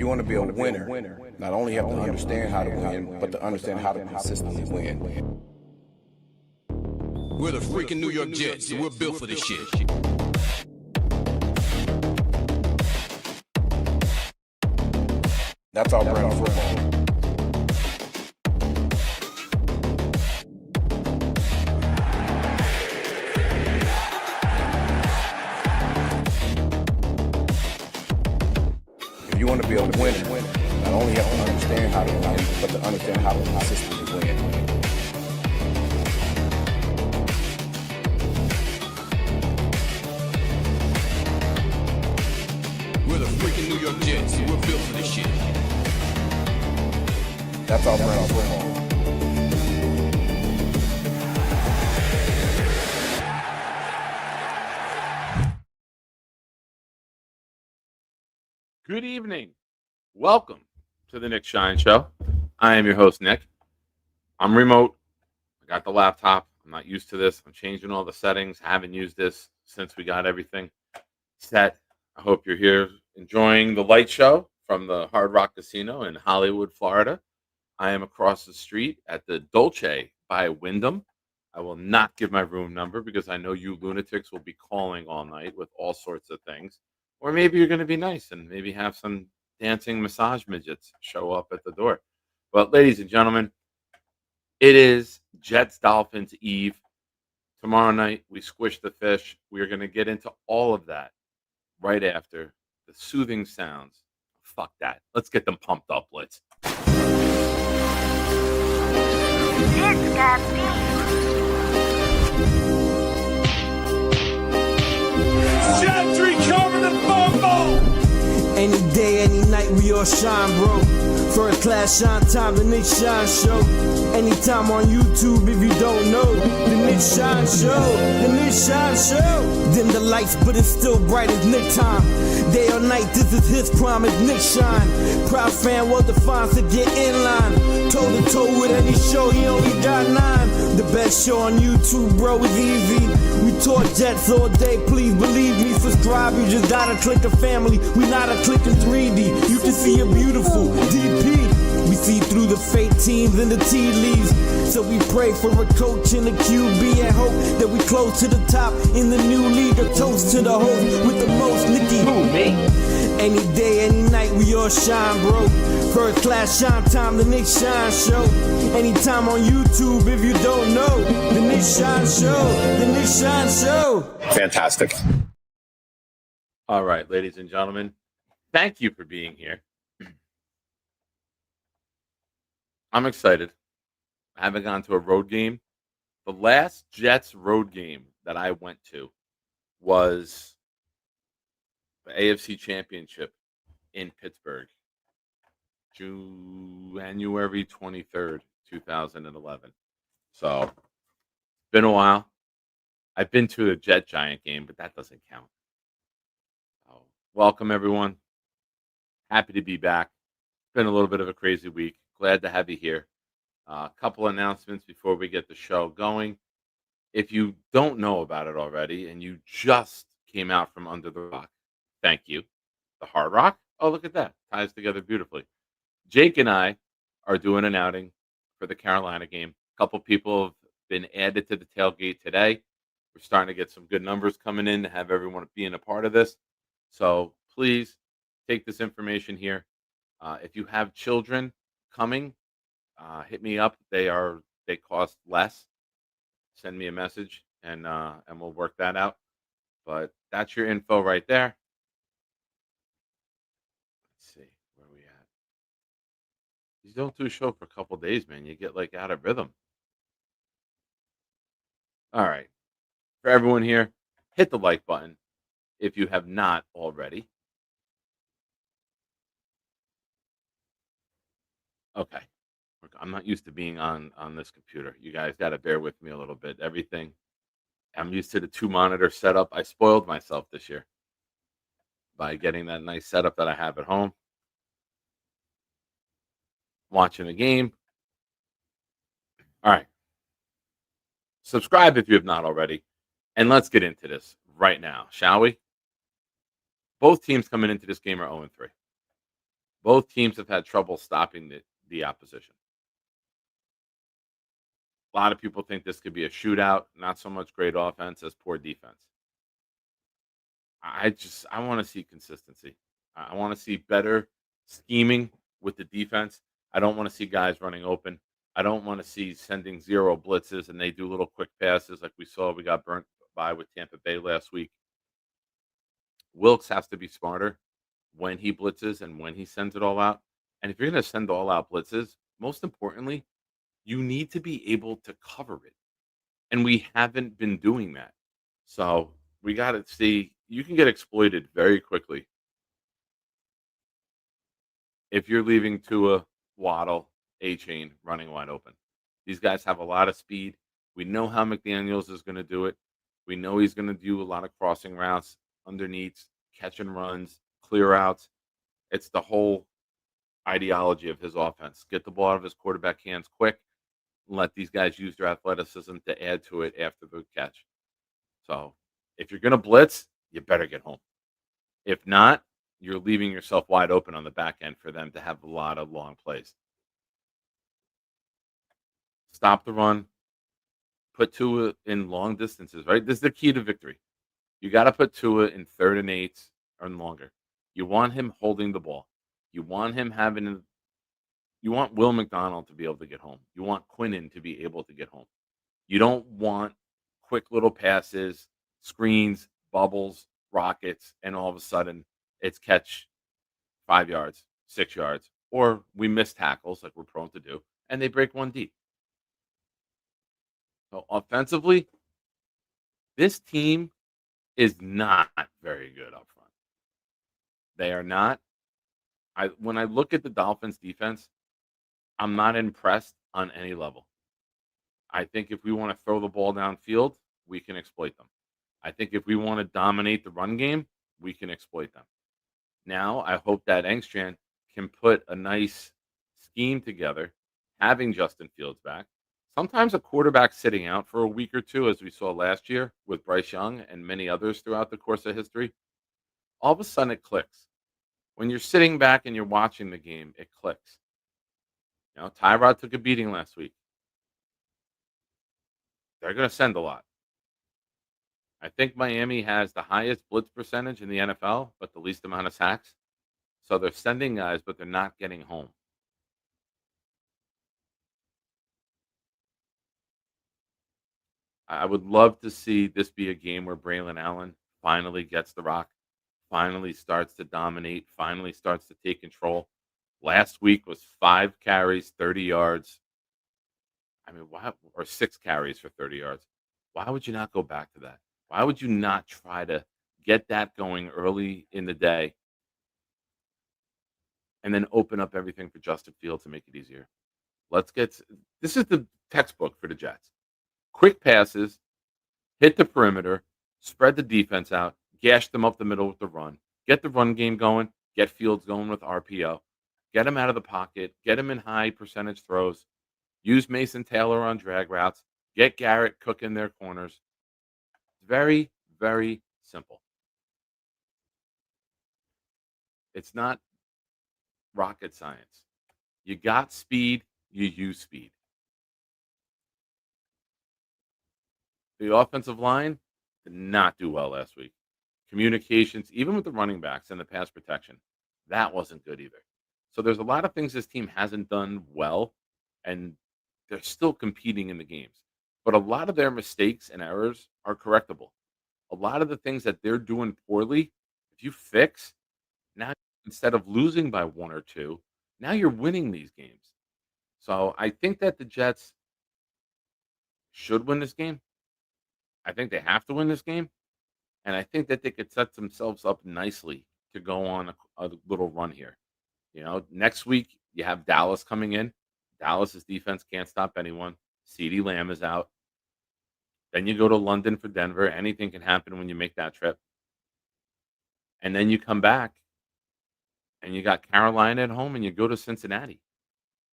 you want to be a winner, not only have to understand how to win, but to understand how to consistently win. We're the freaking New York Jets, so we're built for this shit. That's our brand of football. If you want to be a winner, not only have to understand how to win, but to understand how to consistently win. We're the freaking New York Jets, so we're built for this shit. That's our brand of football. Good evening. Welcome to the Nick Shine Show. I am your host, Nick. I'm remote. I got the laptop. I'm not used to this. I'm changing all the settings. I haven't used this since we got everything set. I hope you're here enjoying the light show from the Hard Rock Casino in Hollywood, Florida. I am across the street at the Dolce by Wyndham. I will not give my room number because I know you lunatics will be calling all night with all sorts of things. Or maybe you're going to be nice and maybe have some dancing massage midgets show up at the door. But ladies and gentlemen, it is Jets-Dolphins Eve. Tomorrow night, we squish the fish. We are going to get into all of that right after the soothing sounds. Fuck that. Let's get them pumped up, Blitz. It's got beef. Gentry cover the fumble. Any day, any night, we all shine, bro. First class shine time, the Nick Shine Show. Anytime on YouTube, if you don't know, the Nick Shine Show, the Nick Shine Show. Dim the lights, but it's still bright as Nick time. Day or night, this is his prime, it's Nick Shine. Proud fan, well defined, so get in line. Toe to toe with any show, he only got 9. The best show on YouTube, bro, is easy. We talk Jets all day, please believe me. Subscribe, you just gotta click a family. We not a click in 3D. You can see a beautiful DP. We see through the fake teams and the tea leaves. So we pray for a coach and a QB and hope that we close to the top in the new league. A toast to the host with the most, Nicky. Who, me? Any day, any night, we all shine, bro. First class shine time, the Nick Shine Show. Anytime on YouTube, if you don't know, the Nick Shine Show, the Nick Shine Show. Fantastic. All right, ladies and gentlemen, thank you for being here. I'm excited. I haven't gone to a road game. The last Jets road game that I went to was the AFC Championship in Pittsburgh, January 23rd, 2011. So, been a while. I've been to a Jet Giant game, but that doesn't count. So, welcome, everyone. Happy to be back. It's been a little bit of a crazy week. Glad to have you here. A couple announcements before we get the show going. If you don't know about it already and you just came out from under the rock, thank you. The Hard Rock? Oh, look at that. Ties together beautifully. Jake and I are doing an outing for the Carolina game. A couple people have been added to the tailgate today. We're starting to get some good numbers coming in to have everyone being a part of this. So please take this information here. If you have children coming, hit me up. They cost less. Send me a message and we'll work that out. But that's your info right there. Let's see where we at. You don't do a show for a couple days, man. You get like out of rhythm. All right. For everyone here, hit the like button if you have not already. Okay. I'm not used to being on this computer. You guys got to bear with me a little bit. Everything. I'm used to the 2-monitor setup. I spoiled myself this year by getting that nice setup that I have at home. Watching the game. All right. Subscribe if you have not already. And let's get into this right now, shall we? Both teams coming into this game are 0-3. Both teams have had trouble stopping the opposition. A lot of people think this could be a shootout, not so much great offense as poor defense. I want to see consistency. I want to see better scheming with the defense. I don't want to see guys running open. I don't want to see sending zero blitzes and they do little quick passes like we saw we got burnt by with Tampa Bay last week. Wilkes has to be smarter when he blitzes and when he sends it all out. And if you're going to send all out blitzes, most importantly, you need to be able to cover it. And we haven't been doing that. So we got to see you can get exploited very quickly if you're leaving Tua, Waddle, A Chain running wide open. These guys have a lot of speed. We know how McDaniels is going to do it. We know he's going to do a lot of crossing routes, underneath, catch and runs, clear outs. It's the whole ideology of his offense. Get the ball out of his quarterback hands quick. Let these guys use their athleticism to add to it after the catch. So if you're going to blitz, you better get home. If not, you're leaving yourself wide open on the back end for them to have a lot of long plays. Stop the run. Put Tua in long distances, right? This is the key to victory. You got to put Tua in 3rd and 8s or longer. You want him holding the ball. You want him you want Will McDonald to be able to get home. You want Quinnen to be able to get home. You don't want quick little passes, screens, bubbles, rockets, and all of a sudden it's catch 5 yards, 6 yards, or we miss tackles like we're prone to do, and they break one deep. So offensively, this team is not very good up front. They are not. When I look at the Dolphins defense, I'm not impressed on any level. I think if we want to throw the ball downfield, we can exploit them. I think if we want to dominate the run game, we can exploit them. Now, I hope that Engstrand can put a nice scheme together, having Justin Fields back. Sometimes a quarterback sitting out for a week or two, as we saw last year with Bryce Young and many others throughout the course of history, all of a sudden it clicks. When you're sitting back and you're watching the game, it clicks. You know, Tyrod took a beating last week. They're going to send a lot. I think Miami has the highest blitz percentage in the NFL, but the least amount of sacks. So they're sending guys, but they're not getting home. I would love to see this be a game where Braylon Allen finally gets the rock, finally starts to dominate, finally starts to take control. Last week was 5 carries, 30 yards. I mean, why, or 6 carries for 30 yards. Why would you not go back to that? Why would you not try to get that going early in the day and then open up everything for Justin Fields to make it easier? This is the textbook for the Jets. Quick passes, hit the perimeter, spread the defense out, gash them up the middle with the run, get the run game going, get Fields going with RPO, get him out of the pocket, get him in high percentage throws, use Mason Taylor on drag routes, get Garrett cooking their corners. Very, very simple. It's not rocket science. You got speed, you use speed. The offensive line did not do well last week. Communications, even with the running backs and the pass protection, that wasn't good either. So there's a lot of things this team hasn't done well, and they're still competing in the games. But a lot of their mistakes and errors are correctable. A lot of the things that they're doing poorly, if you fix, now instead of losing by 1 or 2, now you're winning these games. So I think that the Jets should win this game. I think they have to win this game. And I think that they could set themselves up nicely to go on a little run here. You know, next week you have Dallas coming in. Dallas's defense can't stop anyone. CeeDee Lamb is out. Then you go to London for Denver. Anything can happen when you make that trip. And then you come back and you got Carolina at home and you go to Cincinnati.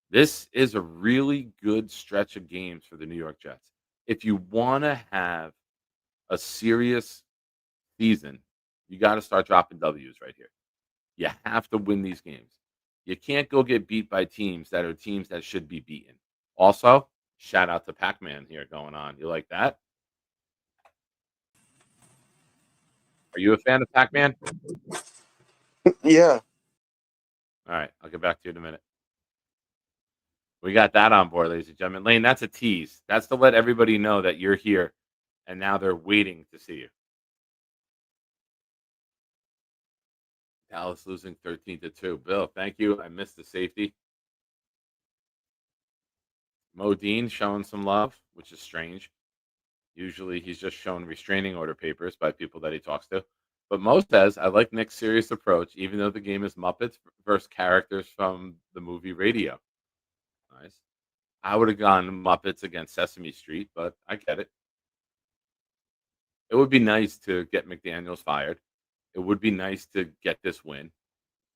This is a really good stretch of games for the New York Jets. If you want to have a serious season, you got to start dropping W's right here. You have to win these games. You can't go get beat by teams that should be beaten. Also, shout out to Pac-Man here going on. You like that? Are you a fan of Pac-Man? Yeah. All right, I'll get back to you in a minute. We got that on board, ladies and gentlemen. Lane, that's a tease. That's to let everybody know that you're here, and now they're waiting to see you. Dallas losing 13-2. Bill, thank you. I missed the safety. Modine showing some love, which is strange. Usually he's just shown restraining order papers by people that he talks to. But Mo says, I like Nick's serious approach, even though the game is Muppets versus characters from the movie Radio. Nice. I would have gone Muppets against Sesame Street, but I get it. It would be nice to get McDaniels fired. It would be nice to get this win.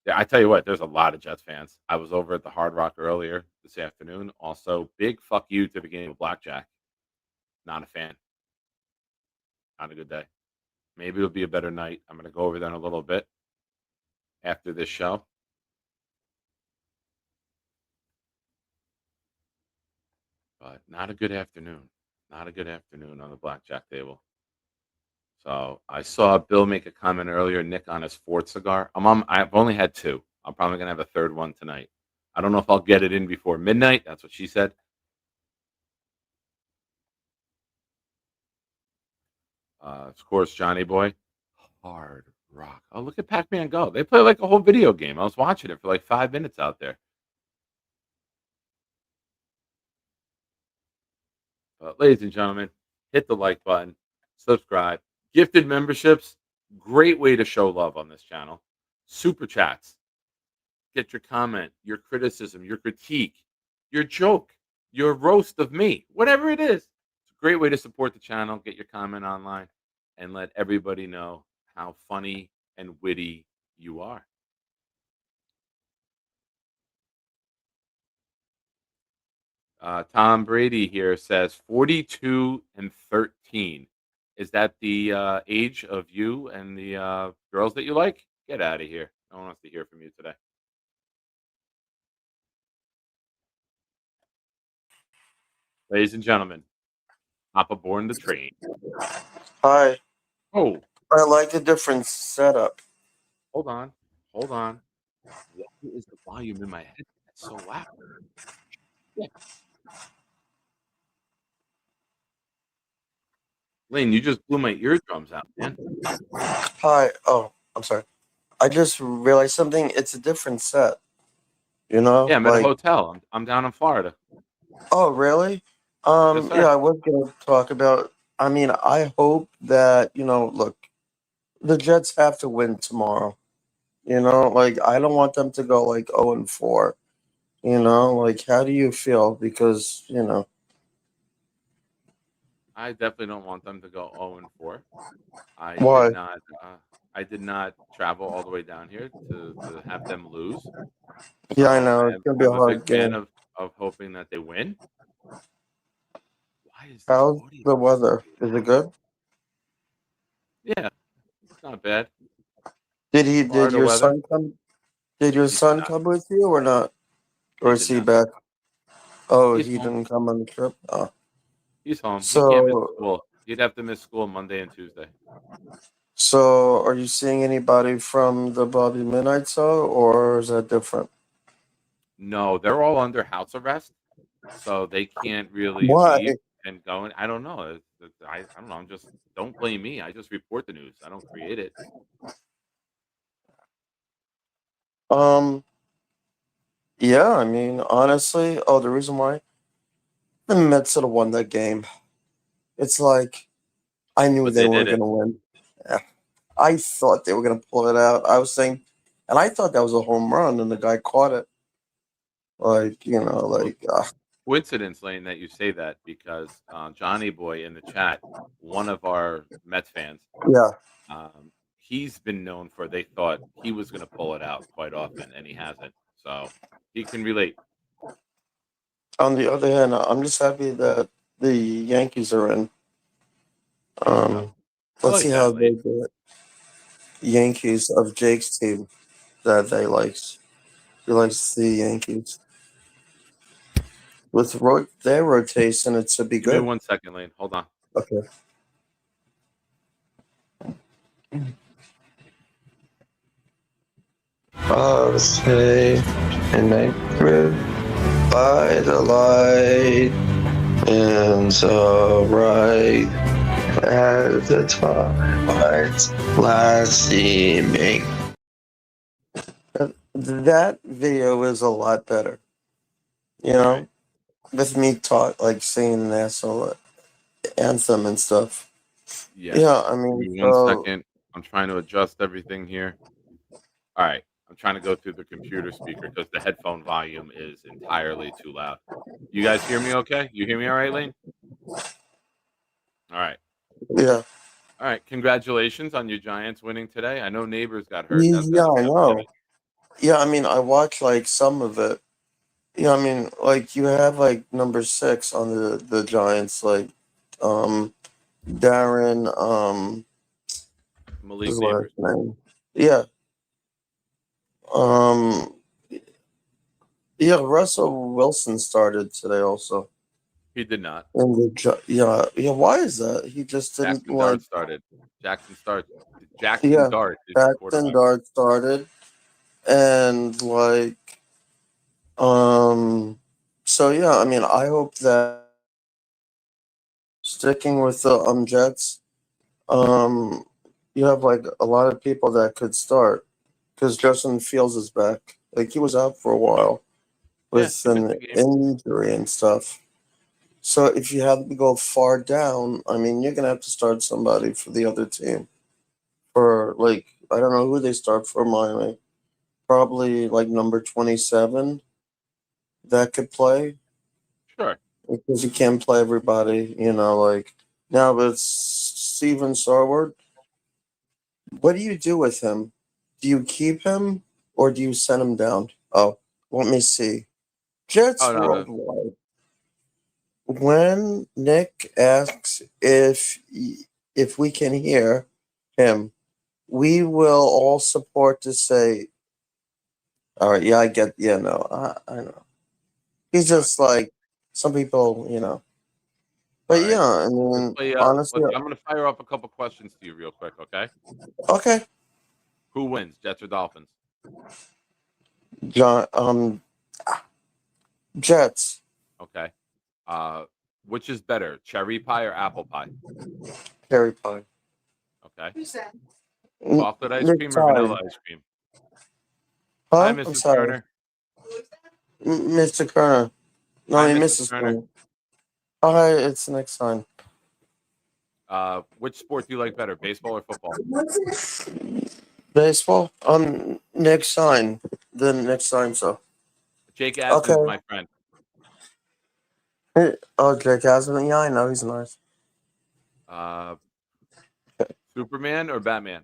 Yeah, I tell you what, there's a lot of Jets fans. I was over at the Hard Rock earlier this afternoon. Also, big fuck you to the game of blackjack. Not a fan. Not a good day. Maybe it'll be a better night. I'm going to go over there in a little bit after this show. But not a good afternoon. Not a good afternoon on the blackjack table. So I saw Bill make a comment earlier, Nick, on his fourth cigar. I've only had two. I'm probably going to have a third one tonight. I don't know if I'll get it in before midnight. That's what she said. Of course, Johnny Boy. Hard Rock. Oh, look at Pac-Man go. They play like a whole video game. I was watching it for like 5 minutes out there. But ladies and gentlemen, hit the like button, subscribe. Gifted memberships, great way to show love on this channel. Super chats. Get your comment, your criticism, your critique, your joke, your roast of me, whatever it is. It's a great way to support the channel. Get your comment online and let everybody know how funny and witty you are. Tom Brady here says 42-13. Is that the age of you and the girls that you like? Get out of here. No one wants to hear from you today. Ladies and gentlemen, hop aboard the train. Hi. Oh, I like the different setup. hold on. Hold on. What is the volume in my head? That's so loud. Yeah. Lane, you just blew my eardrums out, man. Hi. Oh, I'm sorry. I just realized something. It's a different set. You know? Yeah, I'm at a hotel. I'm down in Florida. Oh, really? Yes, sir. Yeah, I was going to talk about. I mean, I hope that, look, the Jets have to win tomorrow. I don't want them to go like 0-4. How do you feel? Because, I definitely don't want them to go 0-4. Why? I did not travel all the way down here to have them lose. Yeah, I know. It's going to be a I'm a hard big fan game. of hoping that they win. Why is this How's audio the weather? Is it good? Yeah, it's not bad. Did Florida your weather. son come? Did your He did son not. come with you or not? He Or did is he not. back? Oh, He's he home. didn't come on the trip? Oh. He's home. He can't miss So, school. He'd have to miss school Monday and Tuesday. so are you seeing anybody from the Bobby Midnight show, or is that different? No, they're all under house arrest, so they can't really Why? leave and go. I don't know. I don't know. Don't blame me. I just report the news. I don't create it. Yeah, I mean, honestly, the reason why the Mets should have won that game. It's like I knew But they they weren't did going it. to win. Yeah. I thought they were going to pull it out. I was saying, and I thought that was a home run, and the guy caught it. Coincidence, Lane, that you say that because Johnny Boy in the chat, one of our Mets fans, Yeah. he's been known for they thought he was going to pull it out quite often, and he hasn't. So he can relate. On the other hand, I'm just happy that the Yankees are in. Let's like see that, how they Lane. do it. Yankees of Jake's team that they likes. He likes the Yankees. With their rotation, it should be Give me good. 1 second, Lane. Hold on. Okay. I'll stay and I grip by the light and so bright as the twilight's last seeming. That video is a lot better. You know, Right. with me singing the national anthem and stuff. Yes. Yeah, I Give mean, me 1 second. I'm trying to adjust everything here. All right. I'm trying to go through the computer speaker because the headphone volume is entirely too loud. You guys hear me okay? You hear me all right, Lane? All right. yeah. All right. Congratulations on your Giants winning today. I know Neighbors got hurt. Yeah, I That's know. Yeah, I mean, I watched like some of it. Yeah, I mean, like you have like number 6 on the Giants, like Darren, Malik his last Neighbors. name. Yeah. Um yeah, Russell Wilson started today also. He did not. Yeah, why is that? He just didn't Jackson like Dart started. Jackson starts. Jackson yeah, Dart is the Paxton quarterback. Dart started and like so yeah, I mean I hope that sticking with the Jets, um you have like a lot of people that could start because Justin Fields is back. Like he was out for a while Yeah, with he missed an the game. injury and stuff. So if you have to go far down, I mean, you're gonna have to start somebody for the other team. For like, I don't know who they start for Miami. Probably like number 27 that could play Sure. because you can't play everybody. You know, like now with Steven Sarward, what do you do with him? Do you keep him or do you send him down? Oh, let me see. Oh Jets no. Worldwide. When Nick asks if we can hear him, we will all support to say, all right, yeah, I get, yeah, no, I know. He's All right. just like some people, you know. All But right. yeah, I Let's mean, play. honestly, I'm gonna fire off a couple questions to you real quick. Okay. okay, Who wins, Jets or Dolphins? John, Jets, Okay. Uh, which is better, cherry pie or apple pie? Cherry Pie, Okay. Chocolate ice Nick cream or vanilla Tide, ice cream? Hi, huh? I'm Mrs. sorry, Kerner. Mr. Kerner. No, Hi, I Mrs. Mrs. Kerner. Kerner. Oh, hi, it's next time. Which sport do you like better, baseball or football? Baseball? Next sign. The next sign, so. Jake Asman's Okay. my friend. Oh, Jake Asman. Yeah, I know. He's nice. Uh, Superman or Batman?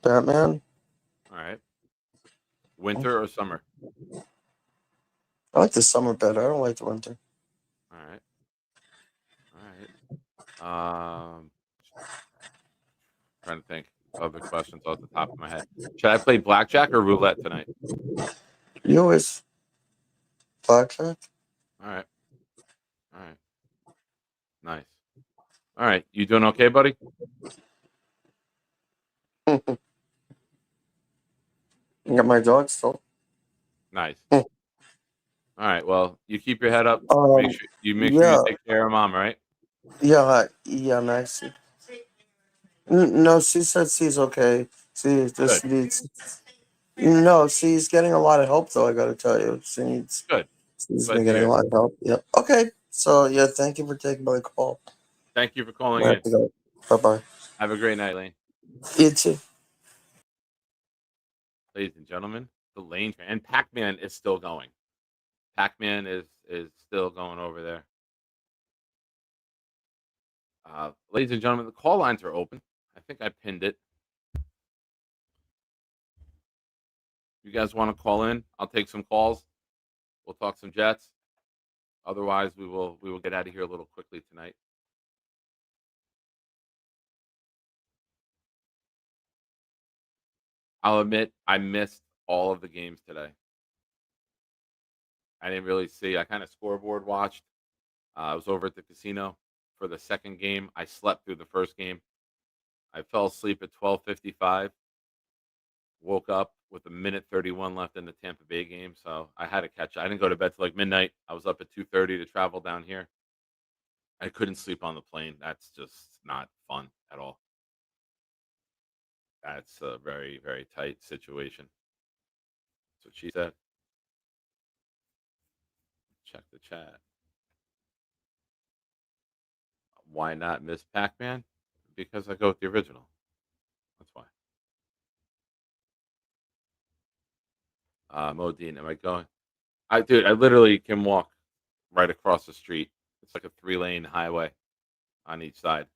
Batman? All right. Winter or summer? I like the summer better. I don't like the winter. All right. All right. Trying to think of the questions off the top of my head. Should I play blackjack or roulette tonight? You always blackjack? All right. All right. Nice. All right. You doing okay, buddy? You got my dog still. Nice. All right. Well, you keep your head up. Make sure Yeah, you take care of mom, right? yeah, Max. No, she said she's okay. She Good. just needs. No, she's getting a lot of help though. I got to tell you, Good. she's Glad been to getting a hear. lot of help. Yeah. Okay. So yeah, thank you for taking my call. Thank you for calling I in. have to go. Bye bye. Have a great night, Lane. You too. Ladies and gentlemen, the Lane and Pac-Man is still going. Pac-Man is still going over there. Ladies and gentlemen, the call lines are open. I think I pinned it. You guys want to call in? I'll take some calls. We'll talk some Jets. Otherwise, we will get out of here a little quickly tonight. I'll admit I missed all of the games today. I didn't really see. I kind of scoreboard watched. I was over at the casino for the second game. I slept through the first game. I fell asleep at 12:55. Woke up with a minute 31 left in the Tampa Bay game, so I had to catch. I didn't go to bed till like midnight. I was up at 2:30 to travel down here. I couldn't sleep on the plane. That's just not fun at all. That's a very, very tight situation. That's what she said. Check the chat. Why not Miss Pac-Man? Because I go with the original. That's why. Modine, am I going? I literally can walk right across the street. It's like a 3-lane highway on each side.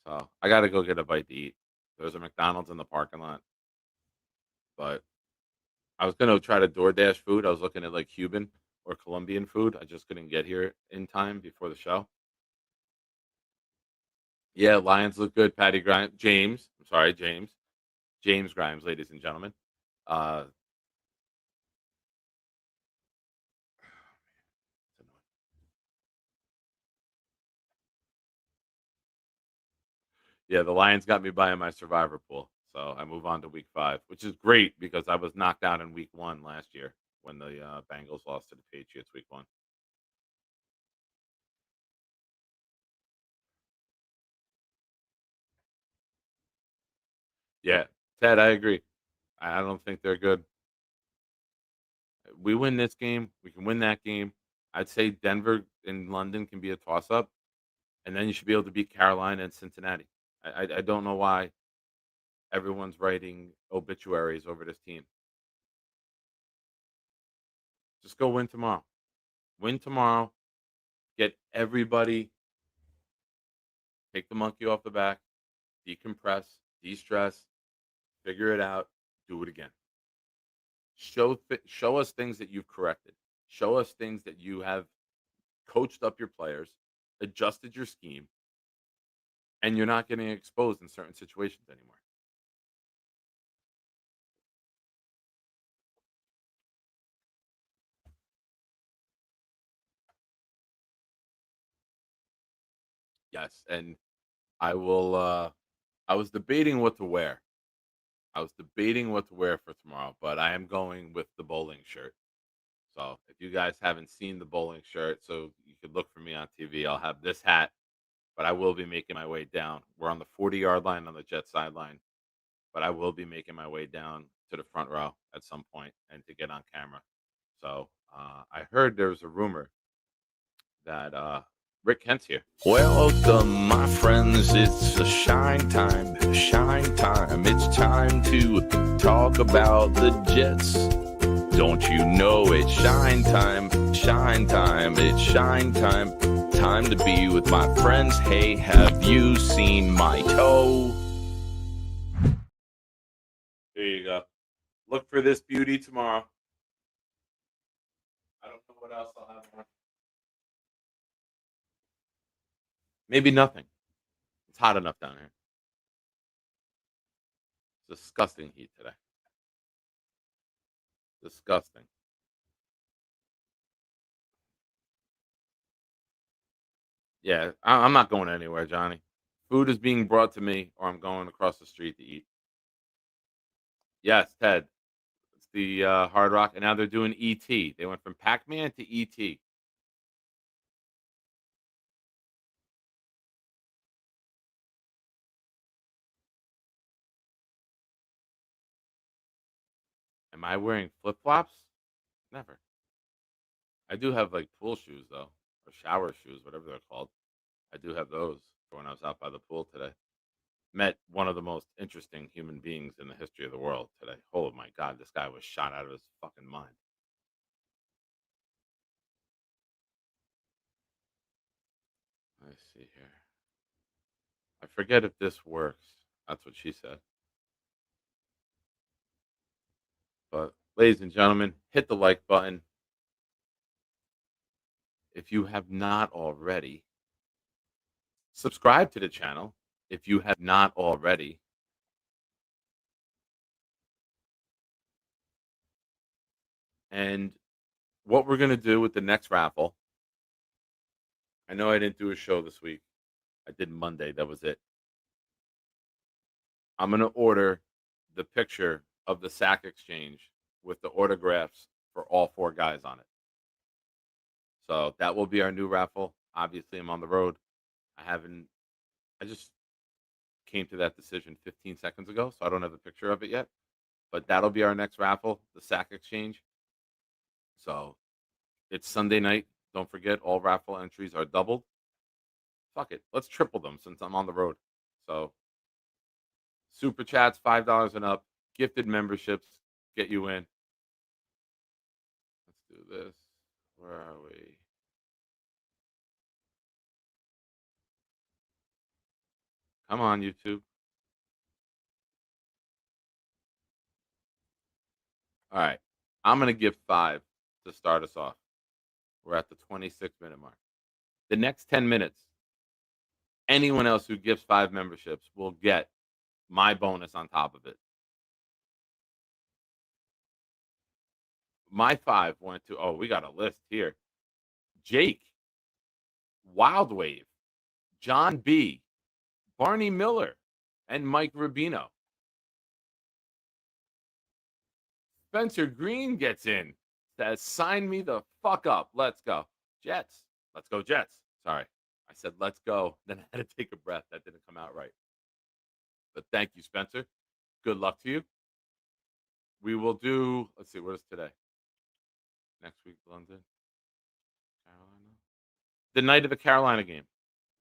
So I gotta go get a bite to eat. There's a McDonald's in the parking lot. But I was gonna try to DoorDash food. I was looking at like Cuban or Colombian food. I just couldn't get here in time before the show. Yeah, Lions look good. Patty Grimes, James. I'm sorry, James. James Grimes, ladies and gentlemen. Uh, yeah, the Lions got me buying my survivor pool. So I move on to week 5, which is great because I was knocked out in week 1 last year when the Bengals lost to the Patriots week 1. Yeah, Ted, I agree. I don't think they're good. We win this game, we can win that game. I'd say Denver and London can be a toss up, and then you should be able to beat Carolina and Cincinnati. I don't know why everyone's writing obituaries over this team. Just go win tomorrow. Win tomorrow. Get everybody, take the monkey off the back, decompress, de-stress, figure it out, do it again. Show us things that you've corrected. Show us things that you have coached up your players, adjusted your scheme, and you're not getting exposed in certain situations anymore. Yes, and I will I was debating what to wear. I was debating what to wear for tomorrow, but I am going with the bowling shirt. So if you guys haven't seen the bowling shirt, so you could look for me on TV, I'll have this hat, but I will be making my way down. We're on the 40-yard line on the Jet sideline, but I will be making my way down to the front row at some point and to get on camera. So I heard there was a rumor that Rick Kent's here. Welcome, my friends. It's a shine time. Shine time. It's time to talk about the Jets. Don't you know it's shine time? Shine time. It's shine time. Time to be with my friends. Hey, have you seen my toe? There you go. Look for this beauty tomorrow. I don't know what else I'll have on. Maybe nothing. It's hot enough down here. It's disgusting heat today. Disgusting. Yeah, I'm not going anywhere, Johnny. Food is being brought to me, or I'm going across the street to eat. Yes, Ted. It's the Hard Rock, and now they're doing ET. They went from Pac-Man to ET. Am I wearing flip-flops? Never. I do have like pool shoes though, or shower shoes, whatever they're called. I do have those for when I was out by the pool today. Met one of the most interesting human beings in the history of the world today. Oh my God, this guy was shot out of his fucking mind. Let's see here. I forget if this works. That's what she said. But ladies and gentlemen, hit the like button. If you have not already, subscribe to the channel if you have not already. And what we're going to do with the next raffle, I know I didn't do a show this week. I did Monday. That was it. I'm going to order the picture of the sack exchange with the autographs for all 4 guys on it. So that will be our new raffle. Obviously, I'm on the road. I just came to that decision 15 seconds ago, so I don't have a picture of it yet. But that'll be our next raffle, the sack exchange. So it's Sunday night. Don't forget, all raffle entries are doubled. Fuck it. Let's triple them since I'm on the road. So super chats, $5 and up. Gifted memberships get you in. Let's do this. Where are we? Come on, YouTube. All right. I'm going to give 5 to start us off. We're at the 26-minute mark. The next 10 minutes, anyone else who gives 5 memberships will get my bonus on top of it. My 5 went to, we got a list here. Jake, Wild Wave, John B., Barney Miller, and Mike Rubino. Spencer Green gets in. Says, sign me the fuck up. Let's go. Jets. Let's go, Jets. Sorry. I said, let's go. Then I had to take a breath. That didn't come out right. But thank you, Spencer. Good luck to you. We will do, let's see, what is today? Next week, London, Carolina. The night of the Carolina game.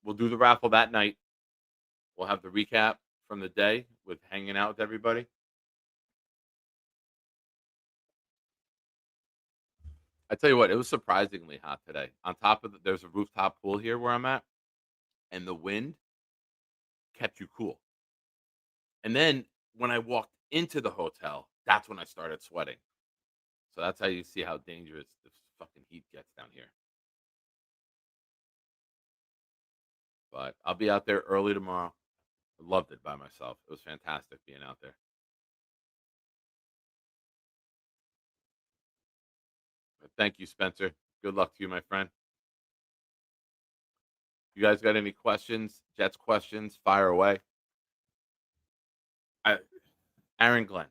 We'll do the raffle that night. We'll have the recap from the day with hanging out with everybody. I tell you what, it was surprisingly hot today. On top of there's a rooftop pool here where I'm at, and the wind kept you cool. And then when I walked into the hotel, that's when I started sweating. So that's how you see how dangerous this fucking heat gets down here. But I'll be out there early tomorrow. I loved it by myself. It was fantastic being out there. But thank you, Spencer. Good luck to you, my friend. You guys got any questions? Jets questions? Fire away. Aaron Glenn.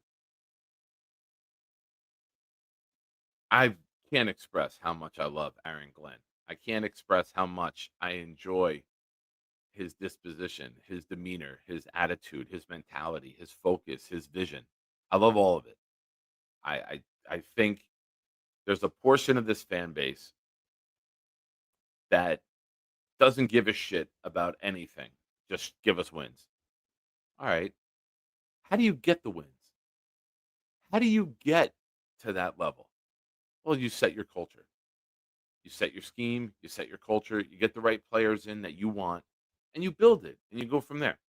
I can't express how much I love Aaron Glenn. I can't express how much I enjoy his disposition, his demeanor, his attitude, his mentality, his focus, his vision. I love all of it. I think there's a portion of this fan base that doesn't give a shit about anything. Just give us wins. All right. How do you get the wins? How do you get to that level? Well, you set your culture. You set your scheme, you set your culture, you get the right players in that you want, and you build it, and you go from there.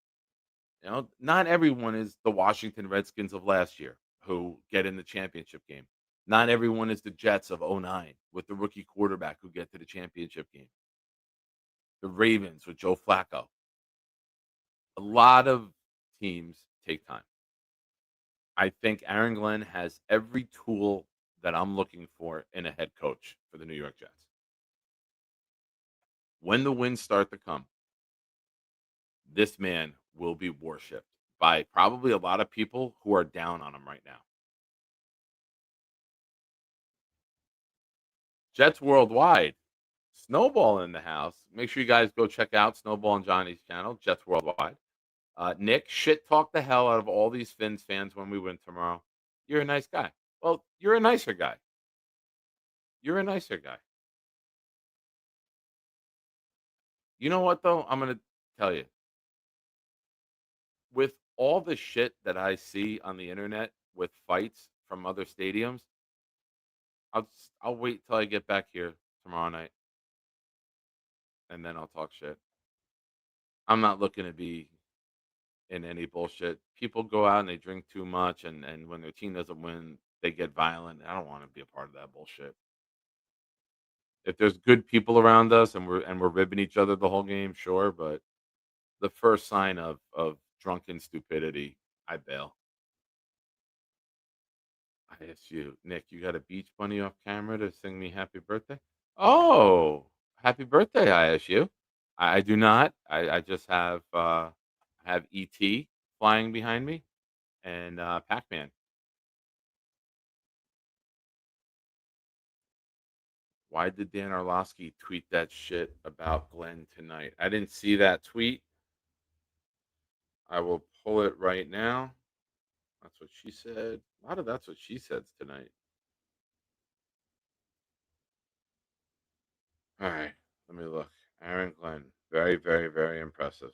You know, not everyone is the Washington Redskins of last year who get in the championship game. Not everyone is the Jets of 09 with the rookie quarterback who get to the championship game. The Ravens with Joe Flacco. A lot of teams take time. I think Aaron Glenn has every tool that I'm looking for in a head coach for the New York Jets. When the wins start to come, this man will be worshipped by probably a lot of people who are down on him right now. Jets Worldwide. Snowball in the house. Make sure you guys go check out Snowball and Johnny's channel, Jets Worldwide. Nick, shit talk the hell out of all these Fins fans when we win tomorrow. You're a nice guy. Well, you're a nicer guy. You're a nicer guy. You know what, though? I'm going to tell you. With all the shit that I see on the internet with fights from other stadiums, I'll wait till I get back here tomorrow night, and then I'll talk shit. I'm not looking to be in any bullshit. People go out and they drink too much, and when their team doesn't win, they get violent. I don't want to be a part of that bullshit. If there's good people around us and we're ribbing each other the whole game, sure, but the first sign of drunken stupidity, I bail. ISU. Nick, you got a beach bunny off camera to sing me happy birthday? Oh, happy birthday, ISU. I do not. I just have ET flying behind me and Pac-Man. Why did Dan Orlovsky tweet that shit about Glenn tonight? I didn't see that tweet. I will pull it right now. That's what she said. A lot of that's what she said tonight. All right, let me look. Aaron Glenn, very, very, very impressive.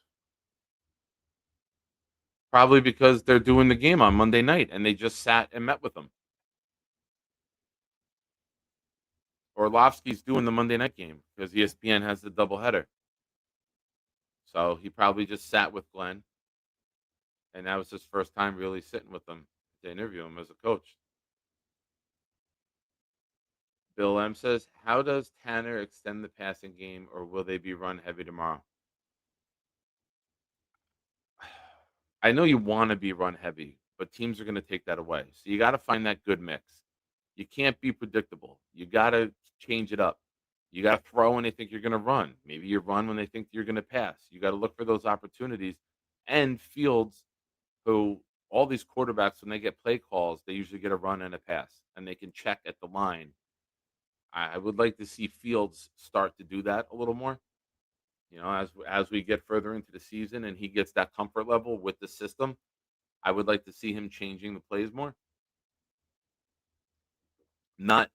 Probably because they're doing the game on Monday night and they just sat and met with them. Orlovsky's doing the Monday night game because ESPN has the doubleheader. So he probably just sat with Glenn, and that was his first time really sitting with them to interview him as a coach. Bill M says, how does Tanner extend the passing game, or will they be run heavy tomorrow? I know you want to be run heavy, but teams are going to take that away. So you got to find that good mix. You can't be predictable. You got to change it up. You got to throw when they think you're going to run. Maybe you run when they think you're going to pass. You got to look for those opportunities. And Fields, who all these quarterbacks, when they get play calls, they usually get a run and a pass, and they can check at the line. I would like to see Fields start to do that a little more. You know, as we get further into the season and he gets that comfort level with the system, I would like to see him changing the plays more. Not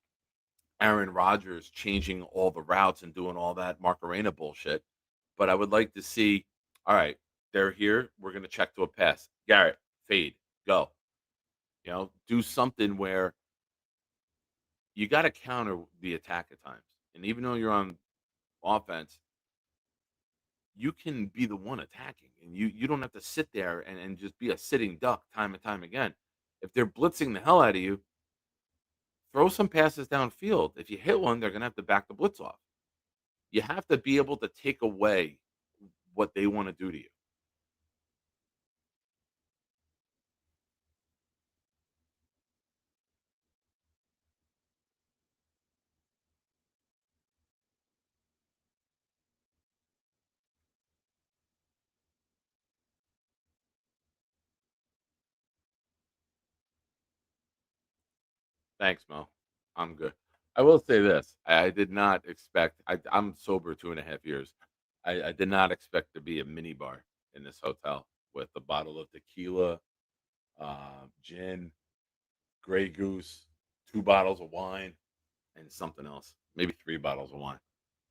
Aaron Rodgers changing all the routes and doing all that Mark-Arena bullshit. But I would like to see, all right, they're here. We're going to check to a pass. Garrett, fade, go. You know, do something where you got to counter the attack at times. And even though you're on offense, you can be the one attacking. And you don't have to sit there and just be a sitting duck time and time again. If they're blitzing the hell out of you, throw some passes downfield. If you hit one, they're going to have to back the blitz off. You have to be able to take away what they want to do to you. Thanks, Mo. I'm good. I will say this. I did not expect, I'm sober 2.5 years. I did not expect to be a mini bar in this hotel with a bottle of tequila, gin, Grey Goose, 2 bottles of wine, and something else. Maybe 3 bottles of wine.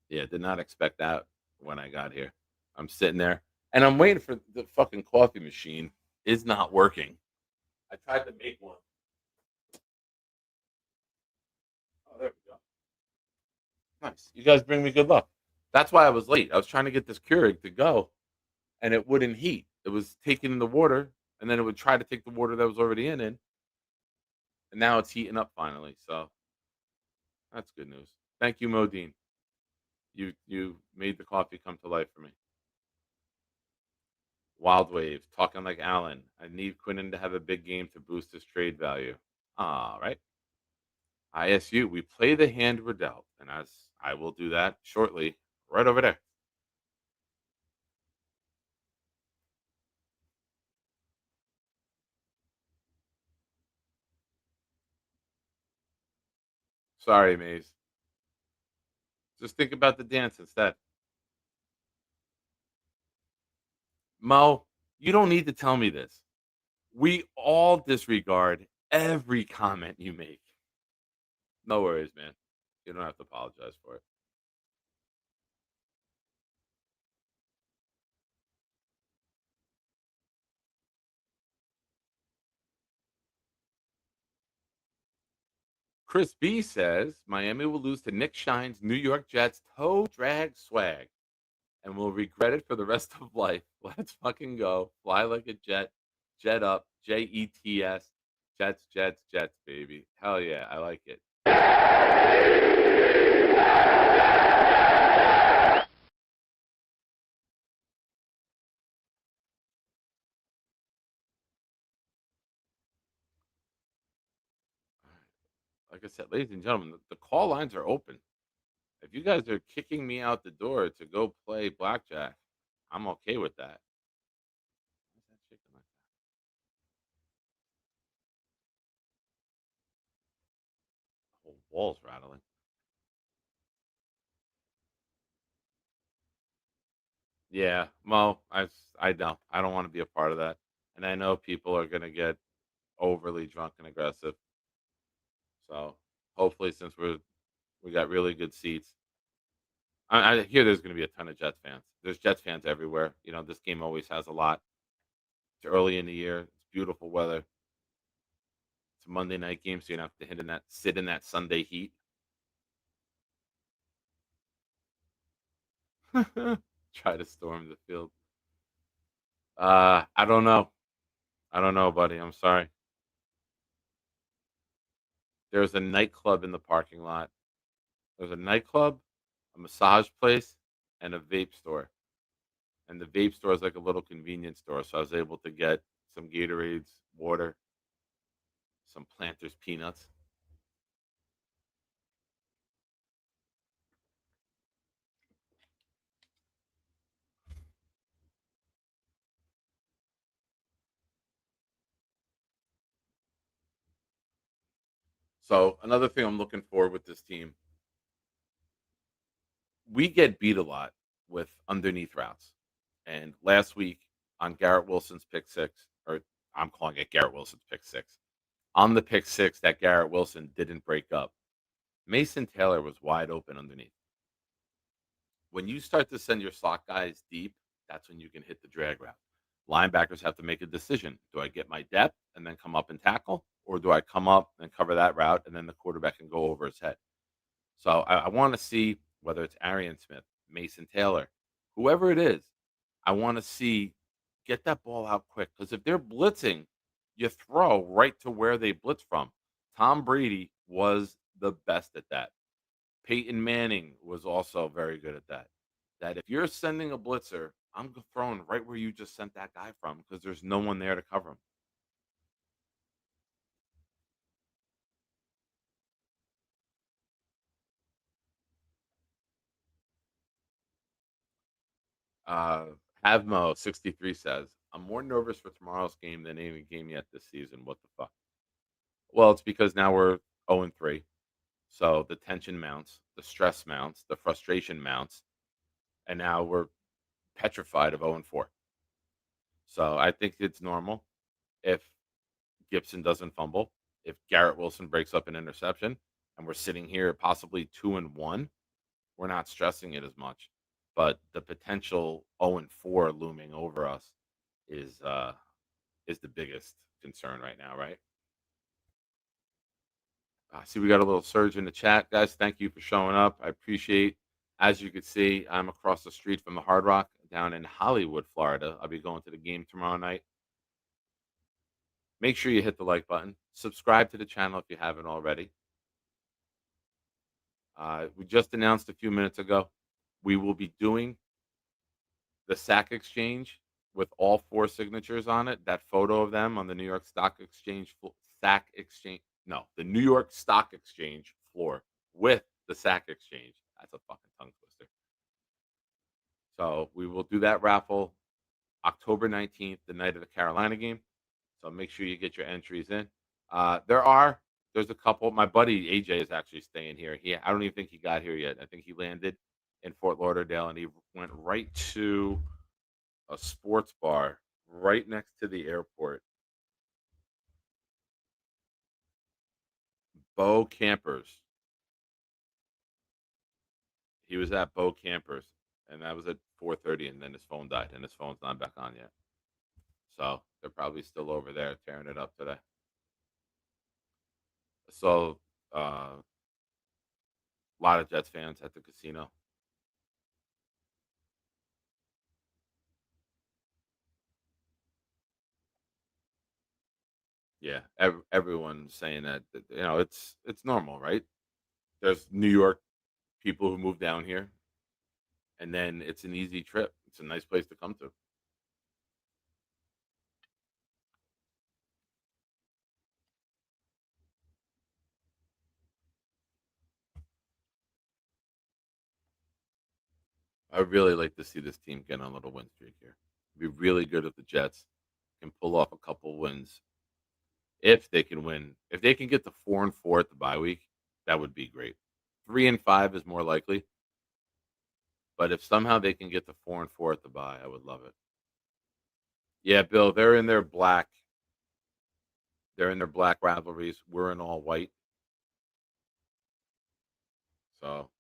Yeah, did not expect that when I got here. I'm sitting there and I'm waiting for the fucking coffee machine is not working. I tried to make one. Oh, there we go. Nice. You guys bring me good luck. That's why I was late. I was trying to get this Keurig to go, and it wouldn't heat. It was taking in the water, and then it would try to take the water that was already in, and now it's heating up finally. So that's good news. Thank you, Modine. You made the coffee come to life for me. Wild Wave, talking like Allen. I need Quinnen to have a big game to boost his trade value. All right. ISU, we play the hand we're dealt, and as I will do that shortly, right over there. Sorry, Maze. Just think about the dance instead. Mo, you don't need to tell me this. We all disregard every comment you make. No worries, man. You don't have to apologize for it. Chris B says Miami will lose to Nick Shine's New York Jets toe drag swag and will regret it for the rest of life. Let's fucking go. Fly like a jet. Jet up. Jets. Jets, baby. Hell yeah. I like it. like I said, ladies and gentlemen, the call lines are open. If you guys are kicking me out the door to go play blackjack, I'm okay with that. Why is that shaking like that? The whole wall's rattling. Yeah, Mo, I know. I don't want to be a part of that. And I know people are gonna get overly drunk and aggressive. So hopefully, since we got really good seats, I hear there's gonna be a ton of Jets fans. There's Jets fans everywhere. This game always has a lot. It's early in the year. It's beautiful weather. It's a Monday night game, so you don't have to sit in that Sunday heat. Try to storm the field. I don't know. I don't know, buddy. I'm sorry. There's a nightclub in the parking lot. There's a nightclub, a massage place, and a vape store. And the vape store is like a little convenience store, so I was able to get some Gatorades, water, some Planters peanuts. So another thing I'm looking for with this team, we get beat a lot with underneath routes. And last week on Garrett Wilson's pick six, or I'm calling it Garrett Wilson's pick six, on the pick six that Garrett Wilson didn't break up, Mason Taylor was wide open underneath. When you start to send your slot guys deep, that's when you can hit the drag route. Linebackers have to make a decision. Do I get my depth and then come up and tackle? Or do I come up and cover that route and then the quarterback can go over his head? So I want to see whether it's Arian Smith, Mason Taylor, whoever it is, I want to see get that ball out quick. Because if they're blitzing, you throw right to where they blitz from. Tom Brady was the best at that. Peyton Manning was also very good at that. That if you're sending a blitzer, I'm throwing right where you just sent that guy from because there's no one there to cover him. Uh, Havmo63 says, I'm more nervous for tomorrow's game than any game yet this season. What the fuck? Well, it's because now we're 0-3. So the tension mounts, the stress mounts, the frustration mounts, and now we're petrified of 0-4. So I think it's normal if Gibson doesn't fumble, if Garrett Wilson breaks up an interception, and we're sitting here possibly 2-1, we're not stressing it as much. But the potential 0-4 looming over us is the biggest concern right now, right? I see we got a little surge in the chat, guys. Thank you for showing up. I appreciate. As you can see, I'm across the street from the Hard Rock down in Hollywood, Florida. I'll be going to the game tomorrow night. Make sure you hit the like button. Subscribe to the channel if you haven't already. We just announced a few minutes ago we will be doing the sack exchange with all 4 signatures on it. That photo of them on the New York Stock Exchange the New York Stock Exchange floor with the sack exchange. That's a fucking tongue twister. So we will do that raffle October 19th, the night of the Carolina game. So make sure you get your entries in. There's a couple. My buddy AJ is actually staying here. I don't even think he got here yet. I think he landed in Fort Lauderdale and he went right to a sports bar right next to the airport. Bo Campers. He was at Bo Campers, and that was at 4:30, and then his phone died, and his phone's not back on yet. So they're probably still over there tearing it up today. So a lot of Jets fans at the casino. Yeah, everyone's saying that it's normal, right? There's New York people who move down here, and then it's an easy trip. It's a nice place to come to. I really like to see this team get on a little win streak here. It'd be really good if the Jets can pull off a couple wins. If they can win, if they can get to 4-4 at the bye week, that would be great. 3-5 is more likely, but if somehow they can get to 4-4 at the bye, I would love it. Yeah, Bill, they're in their black. They're in their black rivalries. We're in all white. So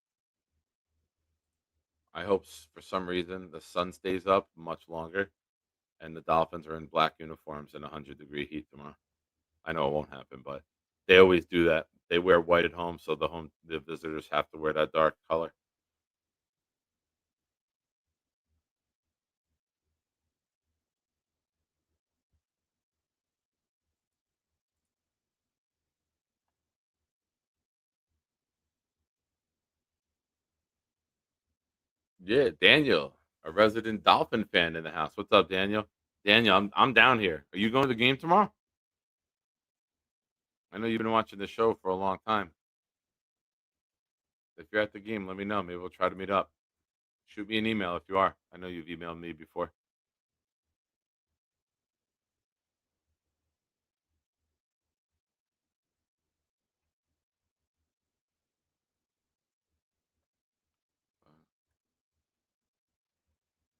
I hope for some reason the sun stays up much longer and the Dolphins are in black uniforms in 100-degree heat tomorrow. I know it won't happen, but they always do that. They wear white at home, so the visitors have to wear that dark color. Yeah, Daniel, a resident Dolphin fan in the house. What's up, Daniel? Daniel, I'm down here. Are you going to the game tomorrow? I know you've been watching the show for a long time. If you're at the game, let me know. Maybe we'll try to meet up. Shoot me an email if you are. I know you've emailed me before.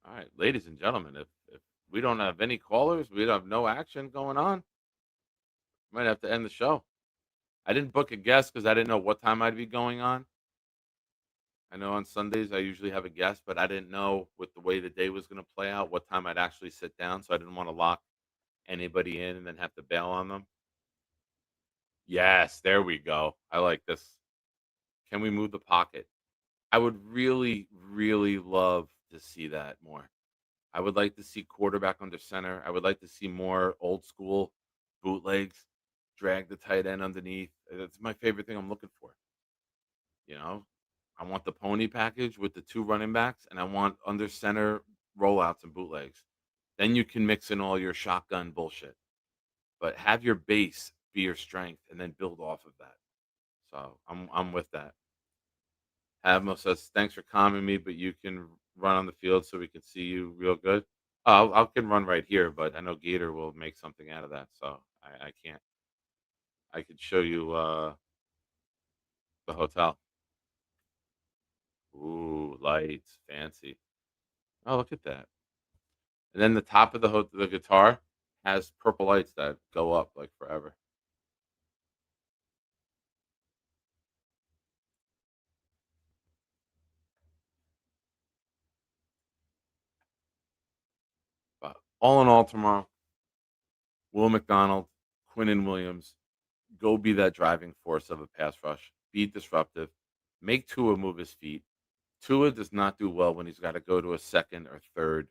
All right, ladies and gentlemen, if we don't have any callers, we have no action going on. Might have to end the show. I didn't book a guest because I didn't know what time I'd be going on. I know on Sundays I usually have a guest, but I didn't know with the way the day was going to play out what time I'd actually sit down. So I didn't want to lock anybody in and then have to bail on them. Yes, there we go. I like this. Can we move the pocket? I would really, really love to see that more. I would like to see quarterback under center. I would like to see more old school bootlegs, drag the tight end underneath. That's my favorite thing I'm looking for. You know, I want the pony package with the two running backs, and I want under center rollouts and bootlegs. Then you can mix in all your shotgun bullshit, but have your base be your strength, and then build off of that. So I'm with that. Admiral says, "Thanks for calming me, but you can run on the field so we can see you real good." I can run right here, but I know Gator will make something out of that, so I can't. I could show you the hotel. Ooh, lights, fancy. Oh, look at that. And then the top of the guitar has purple lights that go up like forever. But all in all, tomorrow, Will McDonald, Quinnen Williams, go be that driving force of a pass rush. Be disruptive. Make Tua move his feet. Tua does not do well when he's got to go to a second or third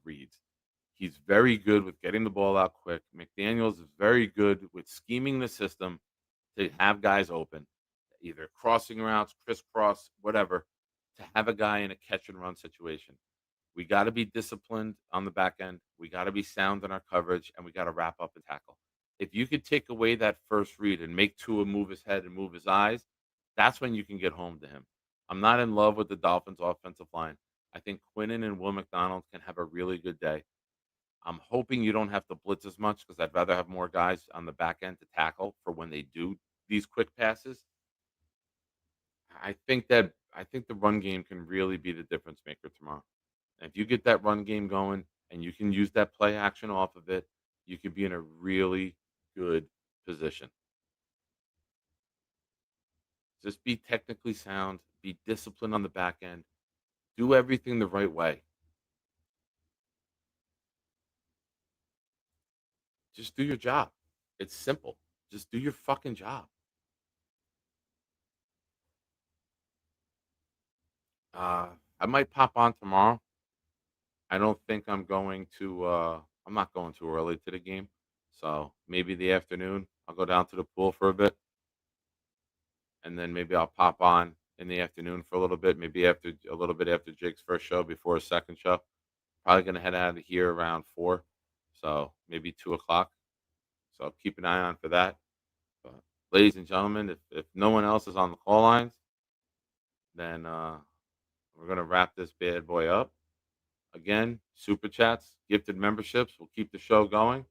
reads. He's very good with getting the ball out quick. McDaniels is very good with scheming the system to have guys open, either crossing routes, crisscross, whatever, to have a guy in a catch and run situation. We got to be disciplined on the back end. We got to be sound in our coverage, and we got to wrap up and tackle. If you could take away that first read and make Tua move his head and move his eyes, that's when you can get home to him. I'm not in love with the Dolphins' offensive line. I think Quinnen and Will McDonald can have a really good day. I'm hoping you don't have to blitz as much because I'd rather have more guys on the back end to tackle for when they do these quick passes. I think the run game can really be the difference maker tomorrow. And if you get that run game going and you can use that play action off of it, you could be in a really good position. Just be technically sound, be disciplined on the back end, do everything the right way. Just do your job. It's simple. Just do your fucking job. Uh, I might pop on tomorrow. I don't think I'm not going too early to the game. So maybe the afternoon, I'll go down to the pool for a bit and then maybe I'll pop on in the afternoon for a little bit, maybe after a little bit after Jake's first show before his second show. Probably gonna head out of here around 4. So maybe 2 o'clock. So keep an eye on for that. But ladies and gentlemen, if no one else is on the call lines, then we're We're going to wrap this bad boy up. Again, super chats, gifted memberships will keep the show going.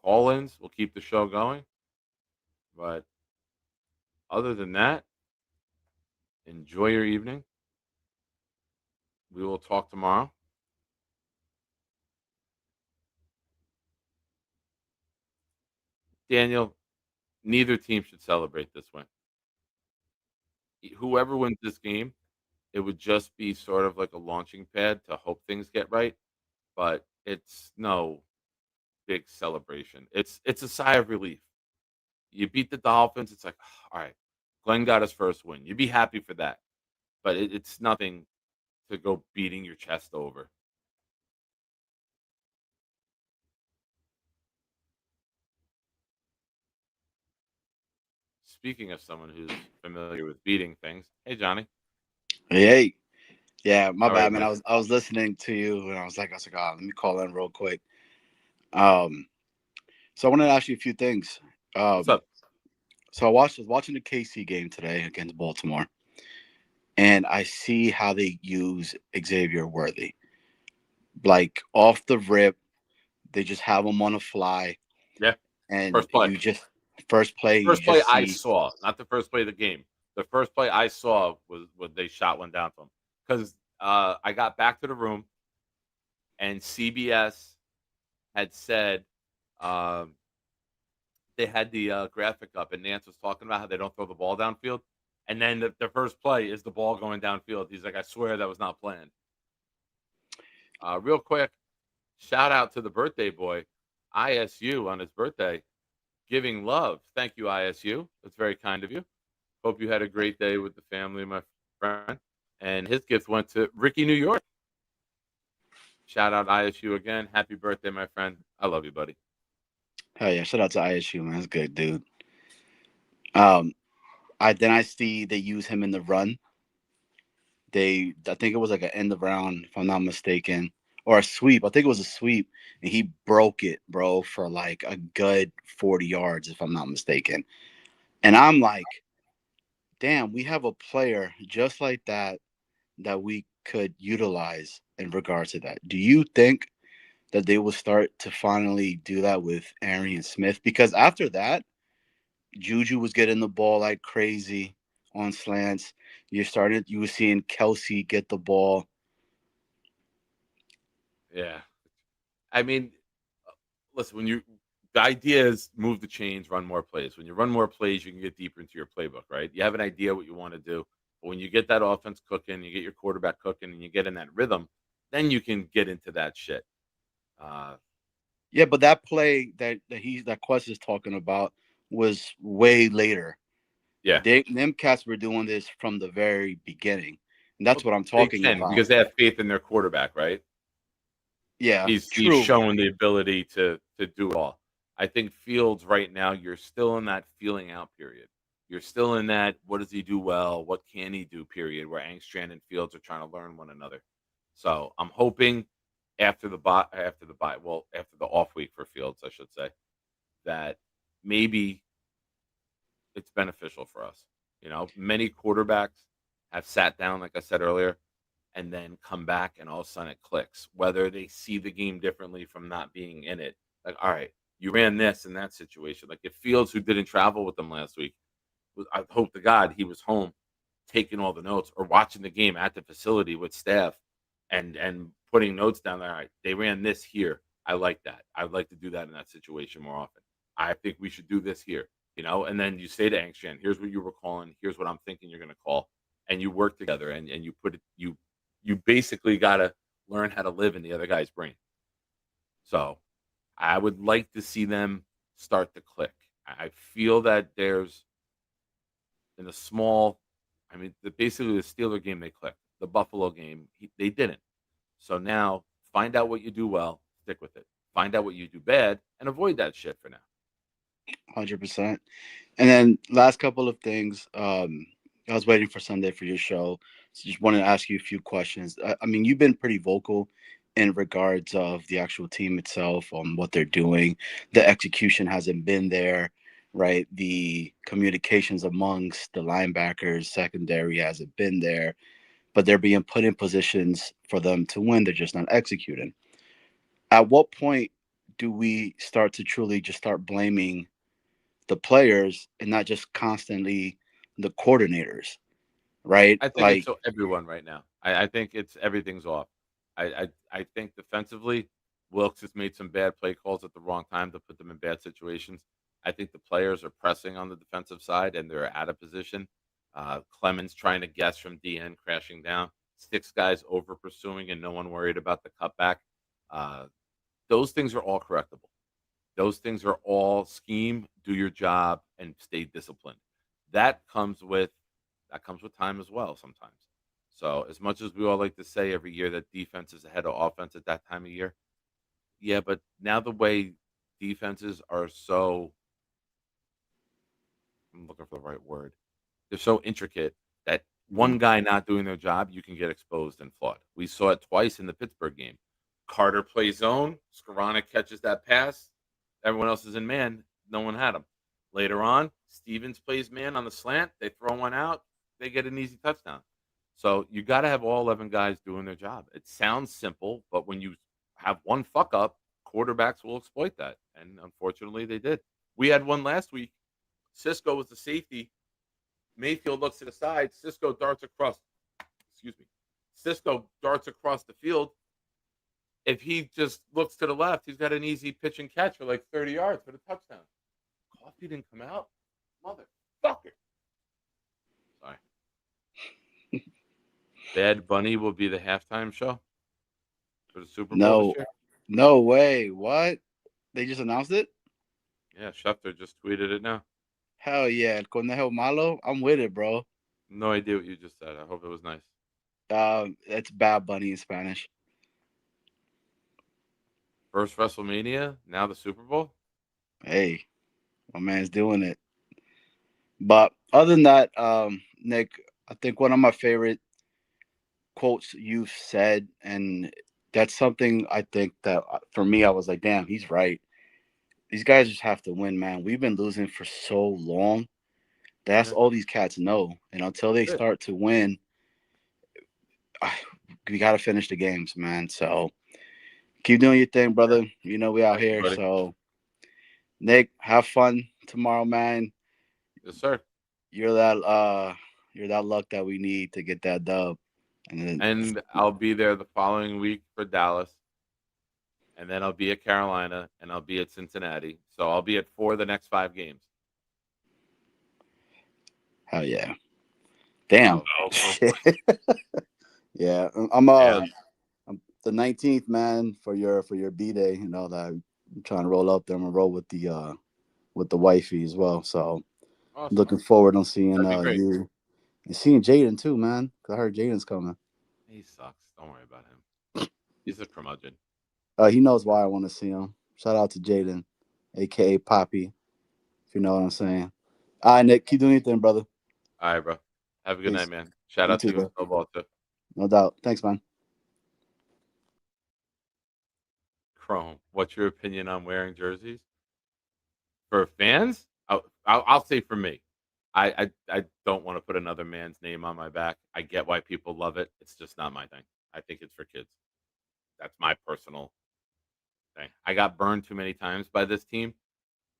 Call-ins will keep the show going. But other than that, enjoy your evening. We will talk tomorrow. Daniel, neither team should celebrate this win. Whoever wins this game, it would just be sort of like a launching pad to hope things get right, but it's no big celebration. It's a sigh of relief. You beat the Dolphins, it's like, all right, Glenn got his first win. You'd be happy for that, but it's nothing to go beating your chest over. Speaking of someone who's familiar with beating things, hey Johnny, Hey, yeah, my how are you, bad, man. man? I was listening to you, and I was like, let me call in real quick. So I wanted to ask you a few things. What's up? So I was watching the KC game today against Baltimore, and I see how they use Xavier Worthy. Like off the rip, they just have him on a fly, Yeah, and first play. first play, you First play just I see. saw, not the first play of the game. The first play I saw was when they shot one down to him. Because I got back to the room and CBS had said they had the graphic up and Nance was talking about how they don't throw the ball downfield. And then the first play is the ball going downfield. He's like, I swear that was not planned. Real quick, shout out to the birthday boy, ISU, on his birthday, giving love. Thank you, ISU. That's very kind of you. Hope you had a great day with the family, my friend. And his gift went to Ricky, New York. Shout out ISU again. Happy birthday, my friend. I love you, buddy. Hell yeah! Shout out to ISU, man. That's good, dude. I see they use him in the run. I think it was like an end of round, if I'm not mistaken, or a sweep. I think it was a sweep, and he broke it, bro, for like a good 40 yards, if I'm not mistaken. And I'm like, damn, we have a player just like that we could utilize in regards to that. Do you think that they will start to finally do that with Arian Smith? Because after that, Juju was getting the ball like crazy on slants. You were seeing Kelsey get the ball. Yeah. I mean, listen, the idea is move the chains, run more plays. When you run more plays, you can get deeper into your playbook, right? You have an idea what you want to do. But when you get that offense cooking, you get your quarterback cooking, and you get in that rhythm, then you can get into that shit. Yeah, but that play that Quest is talking about was way later. Yeah. Them cats were doing this from the very beginning. And that's what I'm They talking can about. because they have faith in their quarterback, right? Yeah, He's true. showing the ability to do it all. I think Fields right now, you're still in that feeling out period. You're still in that what does he do well, what can he do period, where Angstrand and Fields are trying to learn one another. So I'm hoping after the off week for Fields, I should say, that maybe it's beneficial for us. You know, many quarterbacks have sat down, like I said earlier, and then come back and all of a sudden it clicks, whether they see the game differently from not being in it. Like, all right, you ran this in that situation. Like if Fields, who didn't travel with them last week, I hope to God he was home taking all the notes or watching the game at the facility with staff and putting notes down there. All right, they ran this here. I like that. I'd like to do that in that situation more often. I think we should do this here, you know, and then you say to Angstrand, here's what you were calling, here's what I'm thinking you're going to call. And you work together and you put it, you basically got to learn how to live in the other guy's brain. So I would like to see them start to click. I feel that there's in the small, basically the Steeler game, they clicked. The Buffalo game, they didn't. So now find out what you do well, stick with it. Find out what you do bad and avoid that shit for now. 100%. And then last couple of things. I was waiting for Sunday for your show. So just wanted to ask you a few questions. I mean, you've been pretty vocal in regards of the actual team itself, on what they're doing. The execution hasn't been there. right? The communications amongst the linebackers, secondary hasn't been there, but they're being put in positions for them to win. They're just not executing. At what point do we start to truly just start blaming the players and not just constantly the coordinators, right? I think it's Like, so everyone right now. I think it's everything's off. I think defensively, Wilkes has made some bad play calls at the wrong time to put them in bad situations. I think the players are pressing on the defensive side and they're out of position. Clemens trying to guess from DN crashing down. Six guys over pursuing and no one worried about the cutback. Uh, those things are all correctable. Those things are all scheme, do your job, and stay disciplined. That comes with time as well sometimes. So as much as we all like to say every year that defense is ahead of offense at that time of year, yeah, but now the way defenses are so I'm looking for the right word. They're so intricate that one guy not doing their job, you can get exposed and flawed. We saw it twice in the Pittsburgh game. Carter plays zone, Skoranek catches that pass, everyone else is in man, no one had him. Later on, Stevens plays man on the slant, they throw one out, they get an easy touchdown. So you got to have all 11 guys doing their job. It sounds simple, but when you have one fuck up, quarterbacks will exploit that. And unfortunately, they did. We had one last week. Cisco was the safety. Mayfield looks to the side. Cisco darts across. Excuse me. Cisco darts across the field. If he just looks to the left, he's got an easy pitch and catch for like 30 yards for the touchdown. Coffee didn't come out. Motherfucker. Sorry. Bad Bunny will be the halftime show for the Super Bowl this year. No way. What? They just announced it? Yeah, Schefter just tweeted it now. Hell yeah. El Conejo Malo? I'm with it, bro. No idea what you just said. I hope it was nice. It's Bad Bunny in Spanish. First WrestleMania, now the Super Bowl. Hey, my man's doing it. But other than that, Nick, I think one of my favorite quotes you've said, and that's something I think that for me, I was like, damn, he's right. These guys just have to win, man. We've been losing for so long. That's all these cats know. And until they start to win, we got to finish the games, man. So keep doing your thing, brother. You know we out here. Buddy. So, Nick, have fun tomorrow, man. Yes, sir. You're that luck that we need to get that dub. And I'll be there the following week for Dallas. And then I'll be at Carolina and I'll be at Cincinnati. So I'll be at 4 of the next 5 games. Hell yeah. Damn. Yeah. I'm the 19th, man, for your B-Day, you know, that I'm trying to roll up there and roll with the wifey as well. So Awesome. looking forward on seeing you and seeing Jaden too, man. I heard Jaden's coming. He sucks. Don't worry about him. He's a curmudgeon. He knows why I want to see him. Shout out to Jaden, aka Poppy, if you know what I'm saying. All right, Nick, keep doing your thing, brother. All right, bro. Have a good Peace. night, man. Shout You out too, to you, bro. Snowball, too. No doubt. Thanks, man. Chrome, what's your opinion on wearing jerseys? For fans? I'll say for me. I don't want to put another man's name on my back. I get why people love it. It's just not my thing. I think it's for kids. That's my personal thing. I got burned too many times by this team.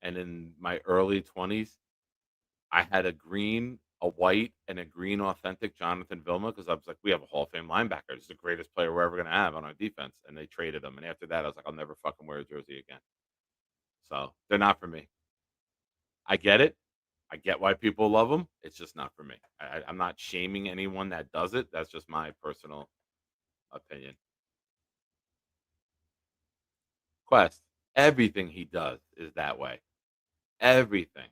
And in my early 20s, I had a green, a white, and a green authentic Jonathan Vilma because I was like, we have a Hall of Fame linebacker. He's the greatest player we're ever going to have on our defense. And they traded him. And after that, I was like, I'll never fucking wear a jersey again. So they're not for me. I get it. I get why people love them. It's just not for me. I'm not shaming anyone that does it. That's just my personal opinion. Quest, everything he does is that way. Everything.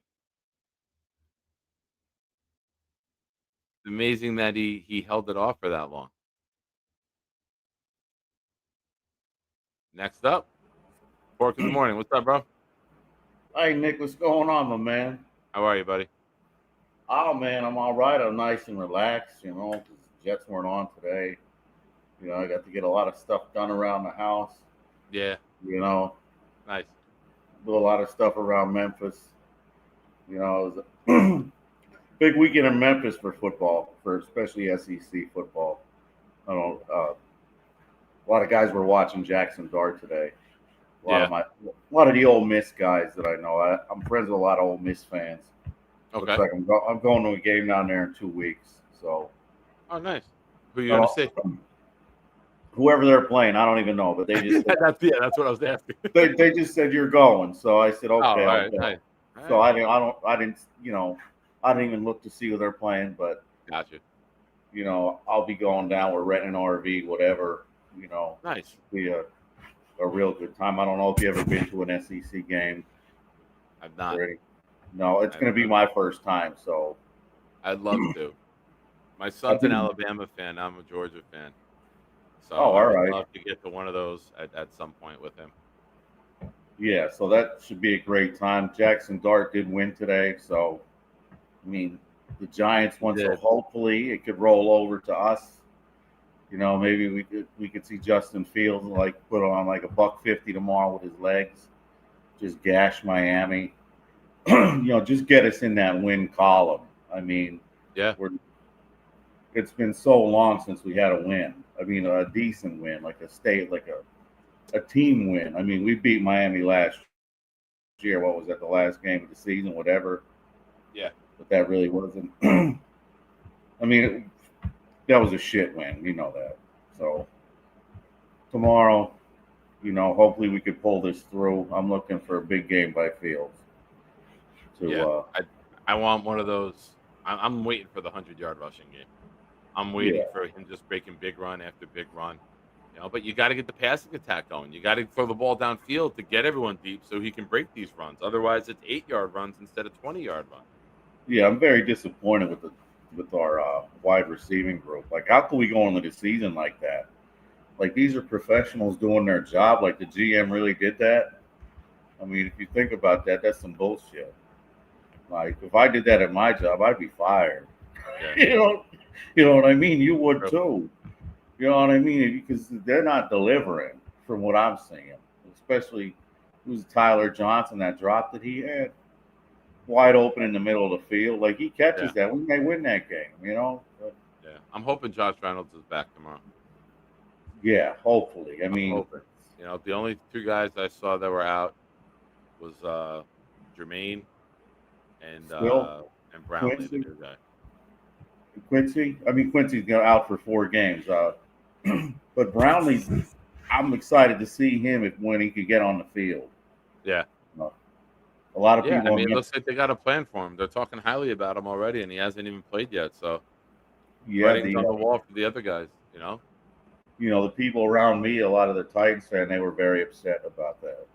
It's amazing that he held it off for that long. Next up, Pork in the Morning. What's up, bro? Hey, Nick, what's going on, my man? How are you, buddy? Oh, man, I'm all right. I'm nice and relaxed, you know, 'cause the Jets weren't on today. You know, I got to get a lot of stuff done around the house. Yeah. You know, Nice. do a lot of stuff around Memphis. You know, it was a big weekend in Memphis for football, for especially SEC football. I don't. A lot of guys were watching Jackson Dart today. A lot of the Ole Miss guys that I know. I'm friends with a lot of Ole Miss fans. Okay. Looks like I'm going to a game down there in 2 weeks. So. Oh, nice. Who are you going to see? Whoever they're playing, I don't even know, but they just said, that's what I was asking. they just said you're going. So I said okay. Oh, all right, okay. nice. So All right. I didn't I didn't even look to see who they're playing, but Gotcha. I'll be going down. We're renting an RV, whatever. Nice. Be a real good time. I don't know if you ever been to an SEC game. I've not. Already. No, it's going to be my first time. So I'd love to. My son's an Alabama fan. I'm a Georgia fan. So all I would right. love to get to one of those at some point with him. Yeah, so that should be a great time. Jackson Dart did win today, so I mean the Giants won, so hopefully it could roll over to us. Maybe we could see Justin Fields put on like $150 tomorrow with his legs, just gash Miami. Just get us in that win column. I mean, yeah, it's been so long since we had a win. I mean, a decent win, like a team win. I mean, we beat Miami last year. What was that? The last game of the season, whatever. Yeah, but that really wasn't. I mean, that was a shit win. You know that. So tomorrow, hopefully we could pull this through. I'm looking for a big game by Fields. I want one of those. I'm waiting for the 100-yard rushing game. I'm waiting for him just breaking big run after big run. But you got to get the passing attack going. You got to throw the ball downfield to get everyone deep so he can break these runs. Otherwise, it's 8-yard runs instead of 20-yard runs. Yeah, I'm very disappointed with our wide receiving group. Like, how can we go into the season like that? Like, these are professionals doing their job. Like, the GM really did that. I mean, if you think about that, that's some bullshit. Like, if I did that at my job, I'd be fired. Yeah. You know what I mean? You would too. You know what I mean? Because they're not delivering from what I'm seeing. Especially, it was Tyler Johnson, that drop that he had wide open in the middle of the field. Like, he catches that, we may win that game, But, yeah, I'm hoping Josh Reynolds is back tomorrow. Yeah, hopefully. I mean, hoping. The only two guys I saw that were out was Jermaine and Brownlee, Quincy? the new guy. Quincy's out for 4 games. But Brownlee, I'm excited to see him when he could get on the field. Yeah. A lot of people. I mean, it looks like they got a plan for him. They're talking highly about him already, and he hasn't even played yet. So, writing's on the wall for the other guys. The people around me, a lot of the Titans fans, they were very upset about that.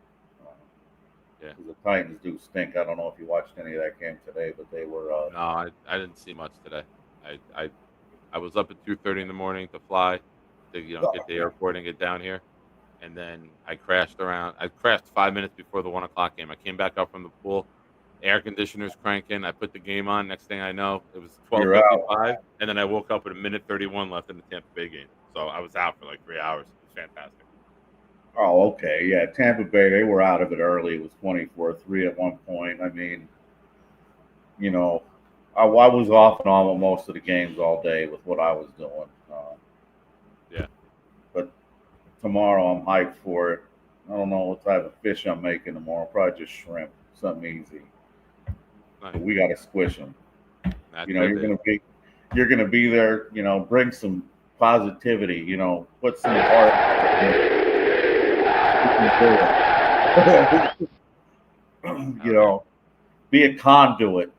The Titans do stink. I don't know if you watched any of that game today, but they were. No, I didn't see much today. I was up at 2:30 in the morning to fly to get to the airport and get down here, and then I crashed 5 minutes before the 1:00 game. I came back up from the pool, air conditioners cranking. I put the game on. Next thing I know, it was 12:55, and then I woke up with a minute 31 left in the Tampa Bay game. So I was out for like 3 hours. It was fantastic. Oh, okay. Yeah, Tampa Bay, they were out of it early. It was 24-3 at one point. I mean, I was off and on with most of the games all day with what I was doing. But tomorrow I'm hyped for it. I don't know what type of fish I'm making tomorrow. Probably just shrimp, something easy. Nice. But we got to squish them. You're gonna be there. Bring some positivity. Put some heart. Be a conduit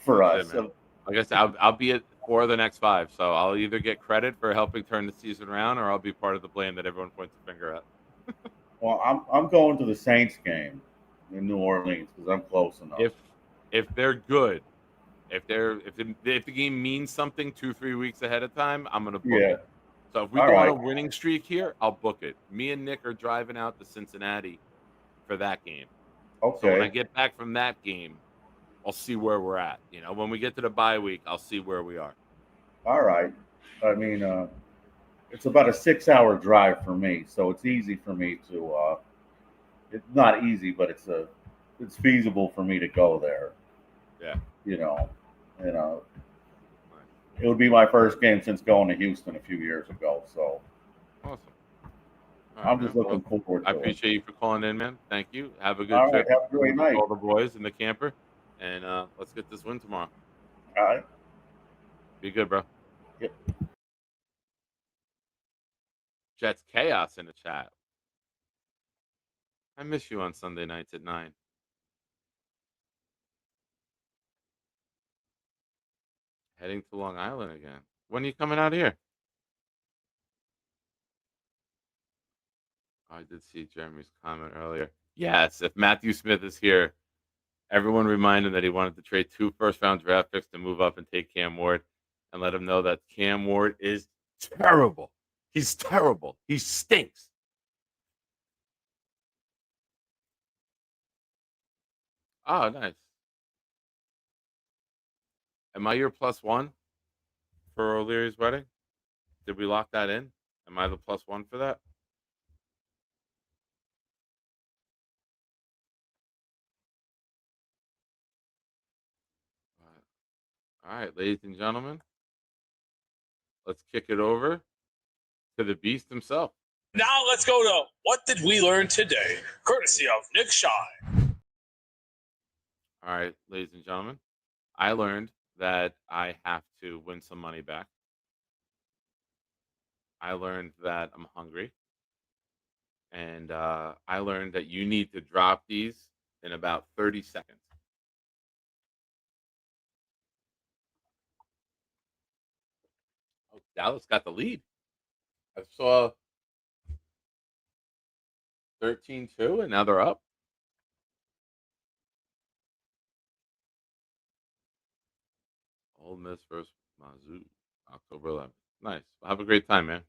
for us. Like I said, I'll be at 4 of the next 5. So I'll either get credit for helping turn the season around, or I'll be part of the blame that everyone points the finger at. Well, I'm going to the Saints game in New Orleans because I'm close enough. If they're good, if the game means something 2-3 weeks ahead of time, I'm gonna book it. So if we go on a winning streak here, I'll book it. Me and Nick are driving out to Cincinnati for that game. Okay. So when I get back from that game, I'll see where we're at. When we get to the bye week, I'll see where we are. All right. I mean, it's about a 6-hour drive for me, so it's easy for me to. It's not easy, but it's feasible for me to go there. Yeah. You know, it would be my first game since going to Houston a few years ago. So Awesome. All I'm right, just man. looking forward I to it. appreciate you for calling in, man. Thank you. Have a good All right, trip. have a great with night. all the boys in the camper, and let's get this win tomorrow. All right. Be good, bro. Yep. Jets chaos in the chat. I miss you on Sunday nights at 9. Heading to Long Island again. When are you coming out here? Oh, I did see Jeremy's comment earlier. Yes, if Matthew Smith is here, everyone remind him that he wanted to trade 2 first-round draft picks to move up and take Cam Ward, and let him know that Cam Ward is terrible. He's terrible. He stinks. Oh, nice. Am I your +1 for O'Leary's wedding? Did we lock that in? Am I the +1 for that? All right, ladies and gentlemen, let's kick it over to the beast himself. Now let's go to What Did We Learn Today, courtesy of Nick Shine. All right, ladies and gentlemen, I learned that I have to win some money back. I learned that I'm hungry. And I learned that you need to drop these in about 30 seconds. Oh, Dallas got the lead. I saw 13-2, and now they're up. Ole Miss versus Mizzou, October 11th. Nice. Well, have a great time, man.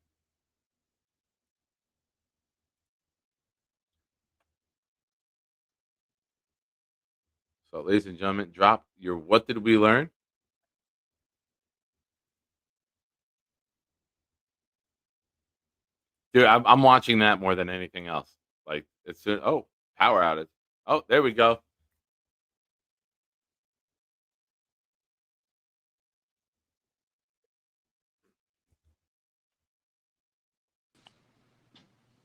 So, ladies and gentlemen, drop your What Did We Learn? Dude, I'm watching that more than anything else. Like, it's power outage. Oh, there we go.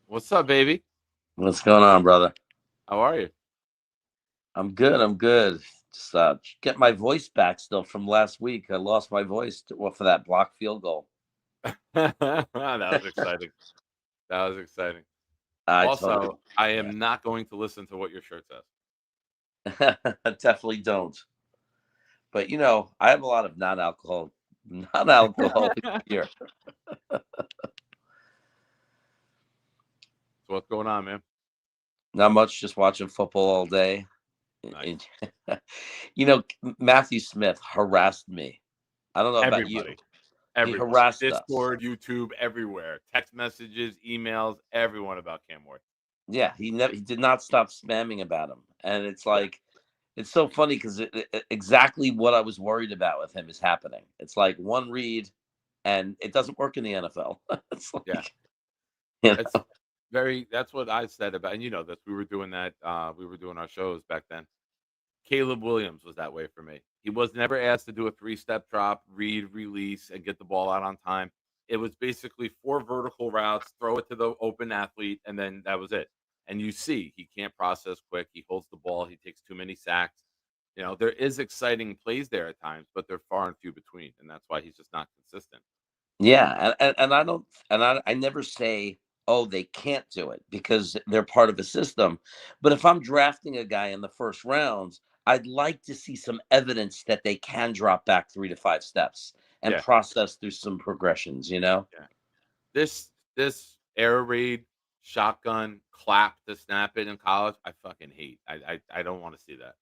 What's up, baby? What's going on, brother? How are you? I'm good. I'm good. Just get my voice back still from last week. I lost my voice for that blocked field goal. That was exciting. That was exciting. I am not going to listen to what your shirt says. Definitely don't. But I have a lot of non-alcoholic beer. So what's going on, man? Not much. Just watching football all day. Nice. Matthew Smith harassed me. I don't know about you. Everyone. He harassed Discord, us. YouTube, everywhere. Text messages, emails, everyone about Cam Ward. Yeah, he did not stop spamming about him, and it's like, it's so funny because exactly what I was worried about with him is happening. It's like one read, and it doesn't work in the NFL. It's like, That's what I said about, and that we were doing that. We were doing our shows back then. Caleb Williams was that way for me. He was never asked to do a 3-step drop, read, release, and get the ball out on time. It was basically 4 vertical routes, throw it to the open athlete, and then that was it. And you see, he can't process quick. He holds the ball. He takes too many sacks. There is exciting plays there at times, but they're far and few between, and that's why he's just not consistent. Yeah, and I don't, and I never say, oh, they can't do it because they're part of a system. But if I'm drafting a guy in the first rounds, I'd like to see some evidence that they can drop back 3 to 5 steps and process through some progressions, Yeah. This air raid, shotgun, clap to snap it in college, I fucking hate. I don't want to see that.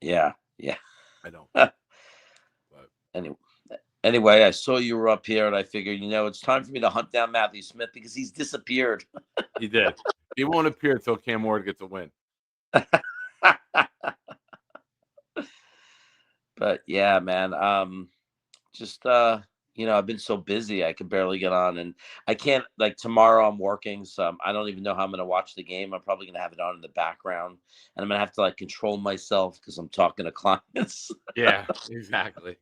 Yeah. I don't. But anyway, I saw you were up here, and I figured, it's time for me to hunt down Matthew Smith because he's disappeared. He did. He won't appear until Cam Ward gets a win. But yeah, man. Just I've been so busy I could barely get on, and I can't, like, tomorrow I'm working, so I don't even know how I'm going to watch the game. I'm probably going to have it on in the background, and I'm going to have to, like, control myself because I'm talking to clients. Yeah, exactly.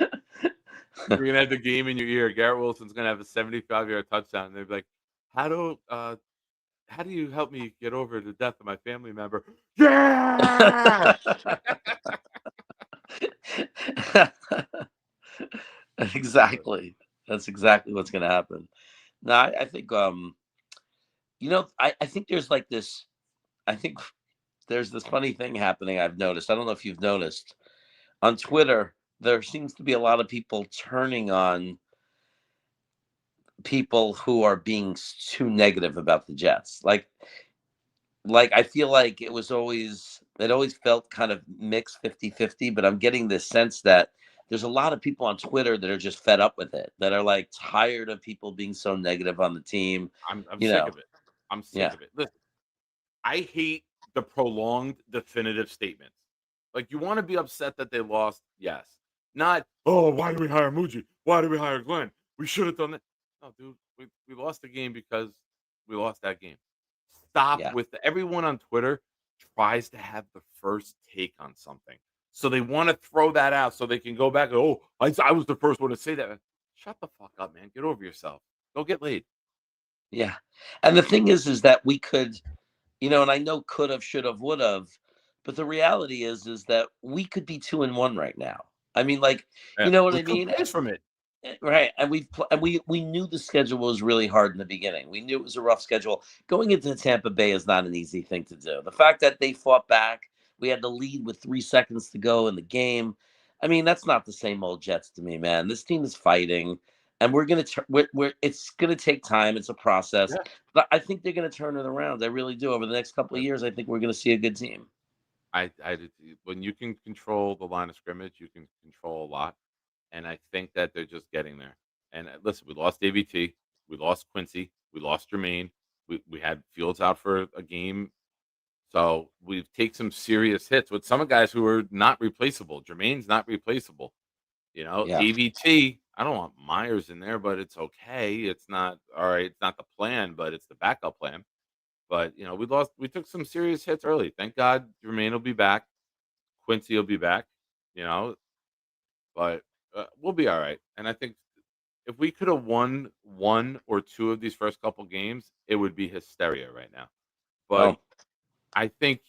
You're gonna have the game in your ear. Garrett Wilson's gonna have a 75-yard touchdown, and they're like, "How do you help me get over the death of my family member?" Yeah. Exactly. That's exactly what's going to happen. No, I think I think there's like this. I think there's this funny thing happening. I've noticed. I don't know if you've noticed on Twitter. There seems to be a lot of people turning on people who are being too negative about the Jets. Like I feel like it always felt kind of mixed 50-50, but I'm getting this sense that there's a lot of people on Twitter that are just fed up with it, that are like tired of people being so negative on the team. I'm You sick know, of it. I'm sick yeah. of it. Listen, I hate the prolonged definitive statements. Like, you want to be upset that they lost, yes. Not, oh, why do we hire Muji? Why do we hire Glenn? We should have done that. No, dude, we lost the game because we lost that game. Stop Yeah. with everyone on Twitter tries to have the first take on something. So they want to throw that out so they can go back. Oh, I was the first one to say that. Shut the fuck up, man. Get over yourself. Go get laid. Yeah. And the thing is that we could, and I know could have, should have, would have, but the reality is that we could be 2-1 right now. I mean, like, Yeah. you know what We're I 2 mean? plays from it. Right. And we knew the schedule was really hard in the beginning. We knew it was a rough schedule. Going into Tampa Bay is not an easy thing to do. The fact that they fought back, we had the lead with 3 seconds to go in the game. I mean, that's not the same old Jets to me, man. This team is fighting, and it's gonna take time. It's a process, Yeah. but I think they're gonna turn it around. I really do. Over the next couple of years, I think we're gonna see a good team. When you can control the line of scrimmage, you can control a lot. And I think that they're just getting there. And listen, we lost AVT, we lost Quincy, we lost Jermaine, we had Fields out for a game. So we've taken some serious hits with some guys who are not replaceable. Jermaine's not replaceable. Yeah. AVT, I don't want Myers in there, but it's okay. It's not all right. It's not the plan, but it's the backup plan. But we took some serious hits early. Thank God Jermaine will be back. Quincy will be back. You know, but we'll be all right. And I think if we could have won 1 or 2 of these first couple games, it would be hysteria right now. But Oh, I think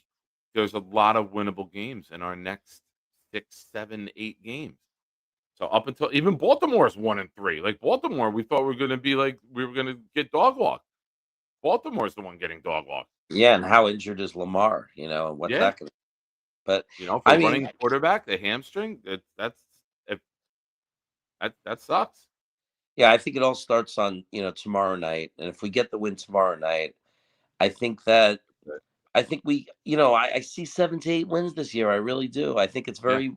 there's a lot of winnable games in our next 6, 7, 8 games. So up until even Baltimore's 1-3. Like, Baltimore, we thought we were going to get dog walked. Baltimore's the one getting dog walked. yeah. And how injured is Lamar? And what's Yeah. that going to? But For I mean, running quarterback, the hamstring, that sucks. yeah, I think it all starts on tomorrow night, and if we get the win tomorrow night, I think that I see 7 to 8 wins this year. I really do. I think Yeah.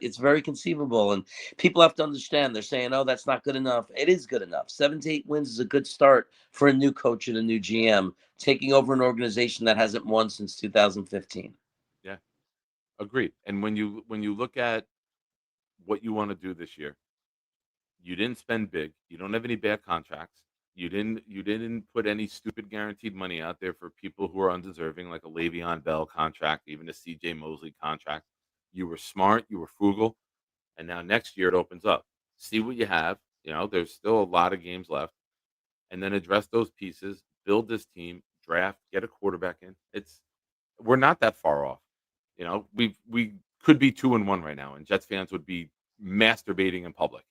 it's very conceivable, and people have to understand. They're saying, "Oh, that's not good enough." It is good enough. 7 to 8 wins is a good start for a new coach and a new GM taking over an organization that hasn't won since 2015. Yeah. Agreed. And when you look at what you want to do this year, you didn't spend big. You don't have any bad contracts. You didn't put any stupid guaranteed money out there for people who are undeserving, like a Le'Veon Bell contract, even a CJ Mosley contract. You were smart, you were frugal, and now next year it opens up. See what you have. There's still a lot of games left, and then address those pieces, build this team, draft, get a quarterback in. We're not that far off. We could be 2-1 right now, and Jets fans would be masturbating in public.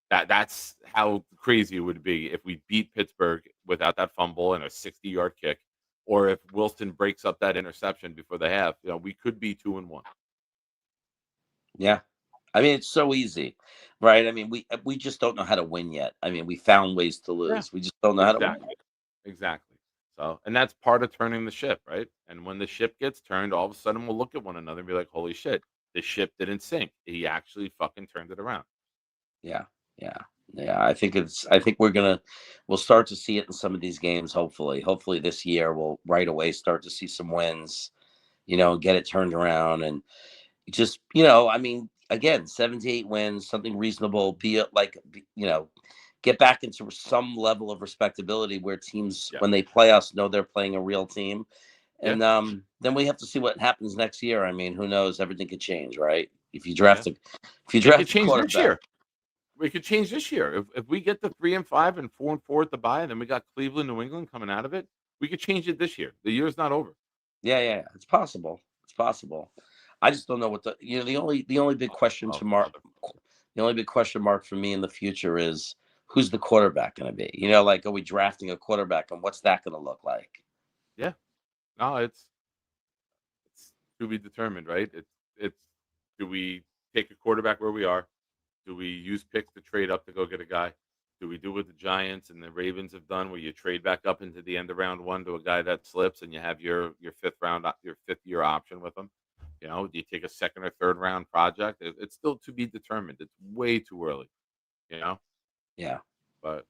That's how crazy it would be if we beat Pittsburgh without that fumble and a 60-yard kick, or if Wilson breaks up that interception before the half. We could be 2-1. Yeah. I mean, it's so easy, right? I mean, we just don't know how to win yet. I mean, we found ways to lose. Yeah. We just don't know how to win. Exactly. So, and that's part of turning the ship, right? And when the ship gets turned, all of a sudden we'll look at one another and be like, "Holy shit, the ship didn't sink. He actually fucking turned it around." Yeah. Yeah. Yeah. I think we'll start to see it in some of these games. Hopefully this year we'll right away start to see some wins, and get it turned around. And just, I mean, again, 7 to 8 wins, something reasonable. Get back into some level of respectability where teams, Yeah. when they play us, know they're playing a real team. And Yeah. then we have to see what happens next year. I mean, who knows? Everything could change, right? If you Yeah. draft It a could change this quarterback, year. We could change this year. If we get the 3-5 and 4-4 at the bye, and then we got Cleveland, New England coming out of it, we could change it this year. The year's not over. yeah, it's possible. It's possible. I just don't know what the only big question Oh, to mark. motherfucker. The only big question mark for me in the future is who's the quarterback going to be? Like, are we drafting a quarterback, and what's that going to look like? Yeah. No, it's to be determined, right? It's do we take a quarterback where we are? Do we use picks to trade up to go get a guy? Do we do what the Giants and the Ravens have done, where you trade back up into the end of round one to a guy that slips, and you have your fifth year option with him? Do you take a second or third round project? It's still to be determined. It's way too early. Yeah. But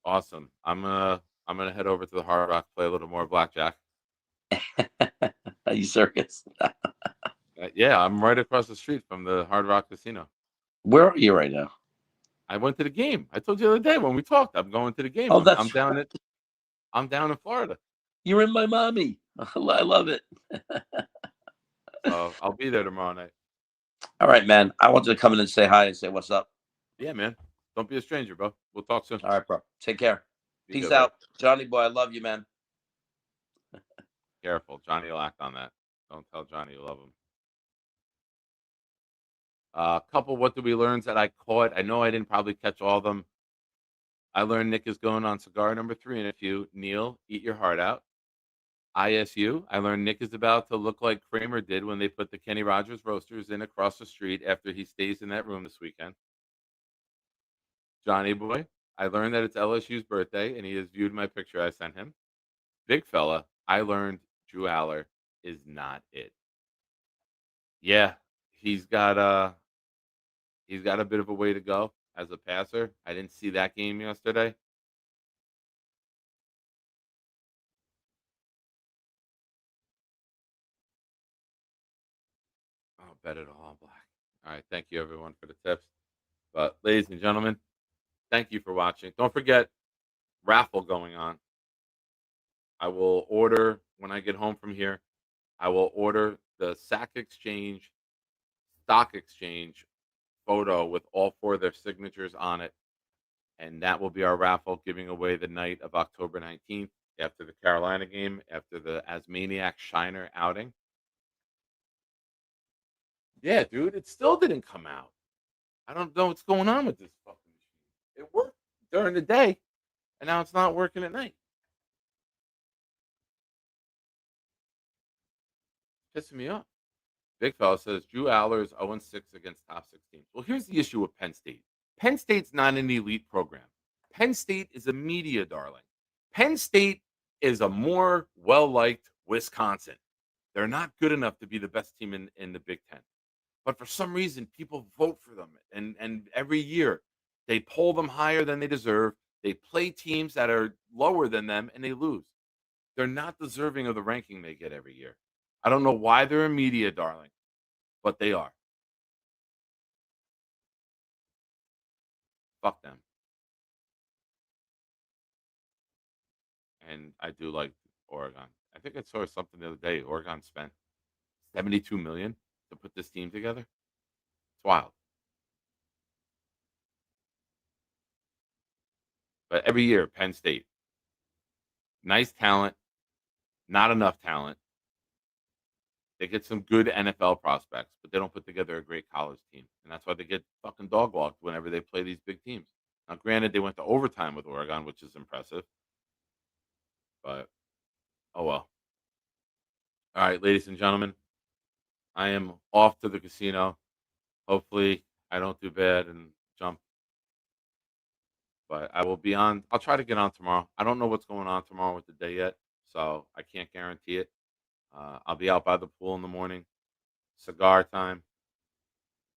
awesome. I'm gonna head over to the Hard Rock, play a little more blackjack. Are you serious? Yeah, I'm right across the street from the Hard Rock Casino. Where are you right now? I went to the game. I told you the other day when we talked. I'm going to the game. Oh, I'm down in Florida. You're in my mommy. I love it. So I'll be there tomorrow night. All right, man. I wanted to come in and say hi and say what's up. Yeah, man. Don't be a stranger, bro. We'll talk soon. All right, bro. Take care. Be Peace good, out. buddy. Johnny boy, I love you, man. Careful. Johnny will act on that. Don't tell Johnny you love him. A couple what did we learn that I caught. I know I didn't probably catch all of them. I learned Nick is going on cigar number 3 in a few. Neil, eat your heart out. ISU, I learned Nick is about to look like Kramer did when they put the Kenny Rogers roasters in across the street after he stays in that room this weekend. Johnny boy, I learned that it's LSU's birthday, and he has viewed my picture I sent him. Big fella, I learned Drew Aller is not it. Yeah, he's got a bit of a way to go as a passer. I didn't see that game yesterday. Oh, bet it all on black. All right, thank you everyone for the tips. But ladies and gentlemen, thank you for watching. Don't forget raffle going on. I will order when I get home from here. I will order the stock exchange photo with all 4 of their signatures on it, and that will be our raffle, giving away the night of October 19th after the Carolina game, after the Asmaniac Shiner outing. Yeah, dude, it still didn't come out. I don't know what's going on with this fucking machine. It worked during the day, and now it's not working at night. Pissing me off. Big fella says Drew Aller is 0-6 against top 6 teams. Well, here's the issue with Penn State. Penn State's not an elite program. Penn State is a media darling. Penn State is a more well-liked Wisconsin. They're not good enough to be the best team in the Big Ten. But for some reason, people vote for them. And every year, they poll them higher than they deserve. They play teams that are lower than them, and they lose. They're not deserving of the ranking they get every year. I don't know why they're a media darling, but they are. Fuck them. And I do like Oregon. I think I saw something the other day. Oregon spent $72 million to put this team together. It's wild. But every year, Penn State, nice talent, not enough talent. They get some good NFL prospects, but they don't put together a great college team. And that's why they get fucking dog walked whenever they play these big teams. Now, granted, they went to overtime with Oregon, which is impressive. But, oh well. All right, ladies and gentlemen, I am off to the casino. Hopefully, I don't do bad and jump. But I will be on. I'll try to get on tomorrow. I don't know what's going on tomorrow with the day yet, so I can't guarantee it. I'll be out by the pool in the morning. Cigar time.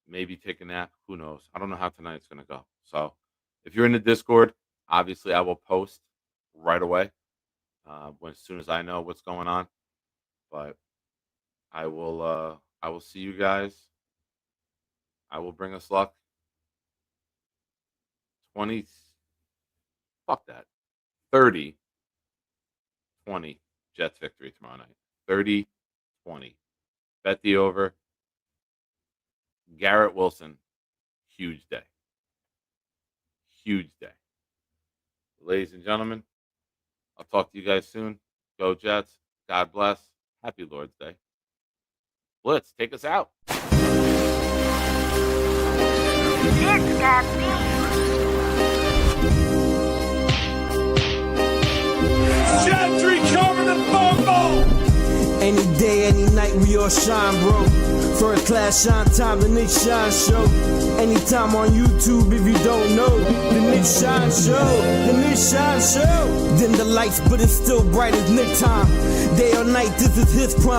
Maybe take a nap. Who knows? I don't know how tonight's going to go. So if you're in the Discord, obviously I will post right away as soon as I know what's going on. But I will see you guys I will bring us luck. 20. Fuck that. 30-20 Jets victory tomorrow night. 30-20. Bet the over. Garrett Wilson, huge day. Huge day. Ladies and gentlemen, I'll talk to you guys soon. Go Jets. God bless. Happy Lord's Day. Blitz, take us out. It's got beef. Gentry covered the fumble. Any day, any night, we all shine, bro. First class shine time, the Nick Shine Show. Anytime on YouTube, if you don't know, the Nick Shine Show, the Nick Shine Show. Dim the lights, but it's still bright as Nick time. Day or night, this is his prime.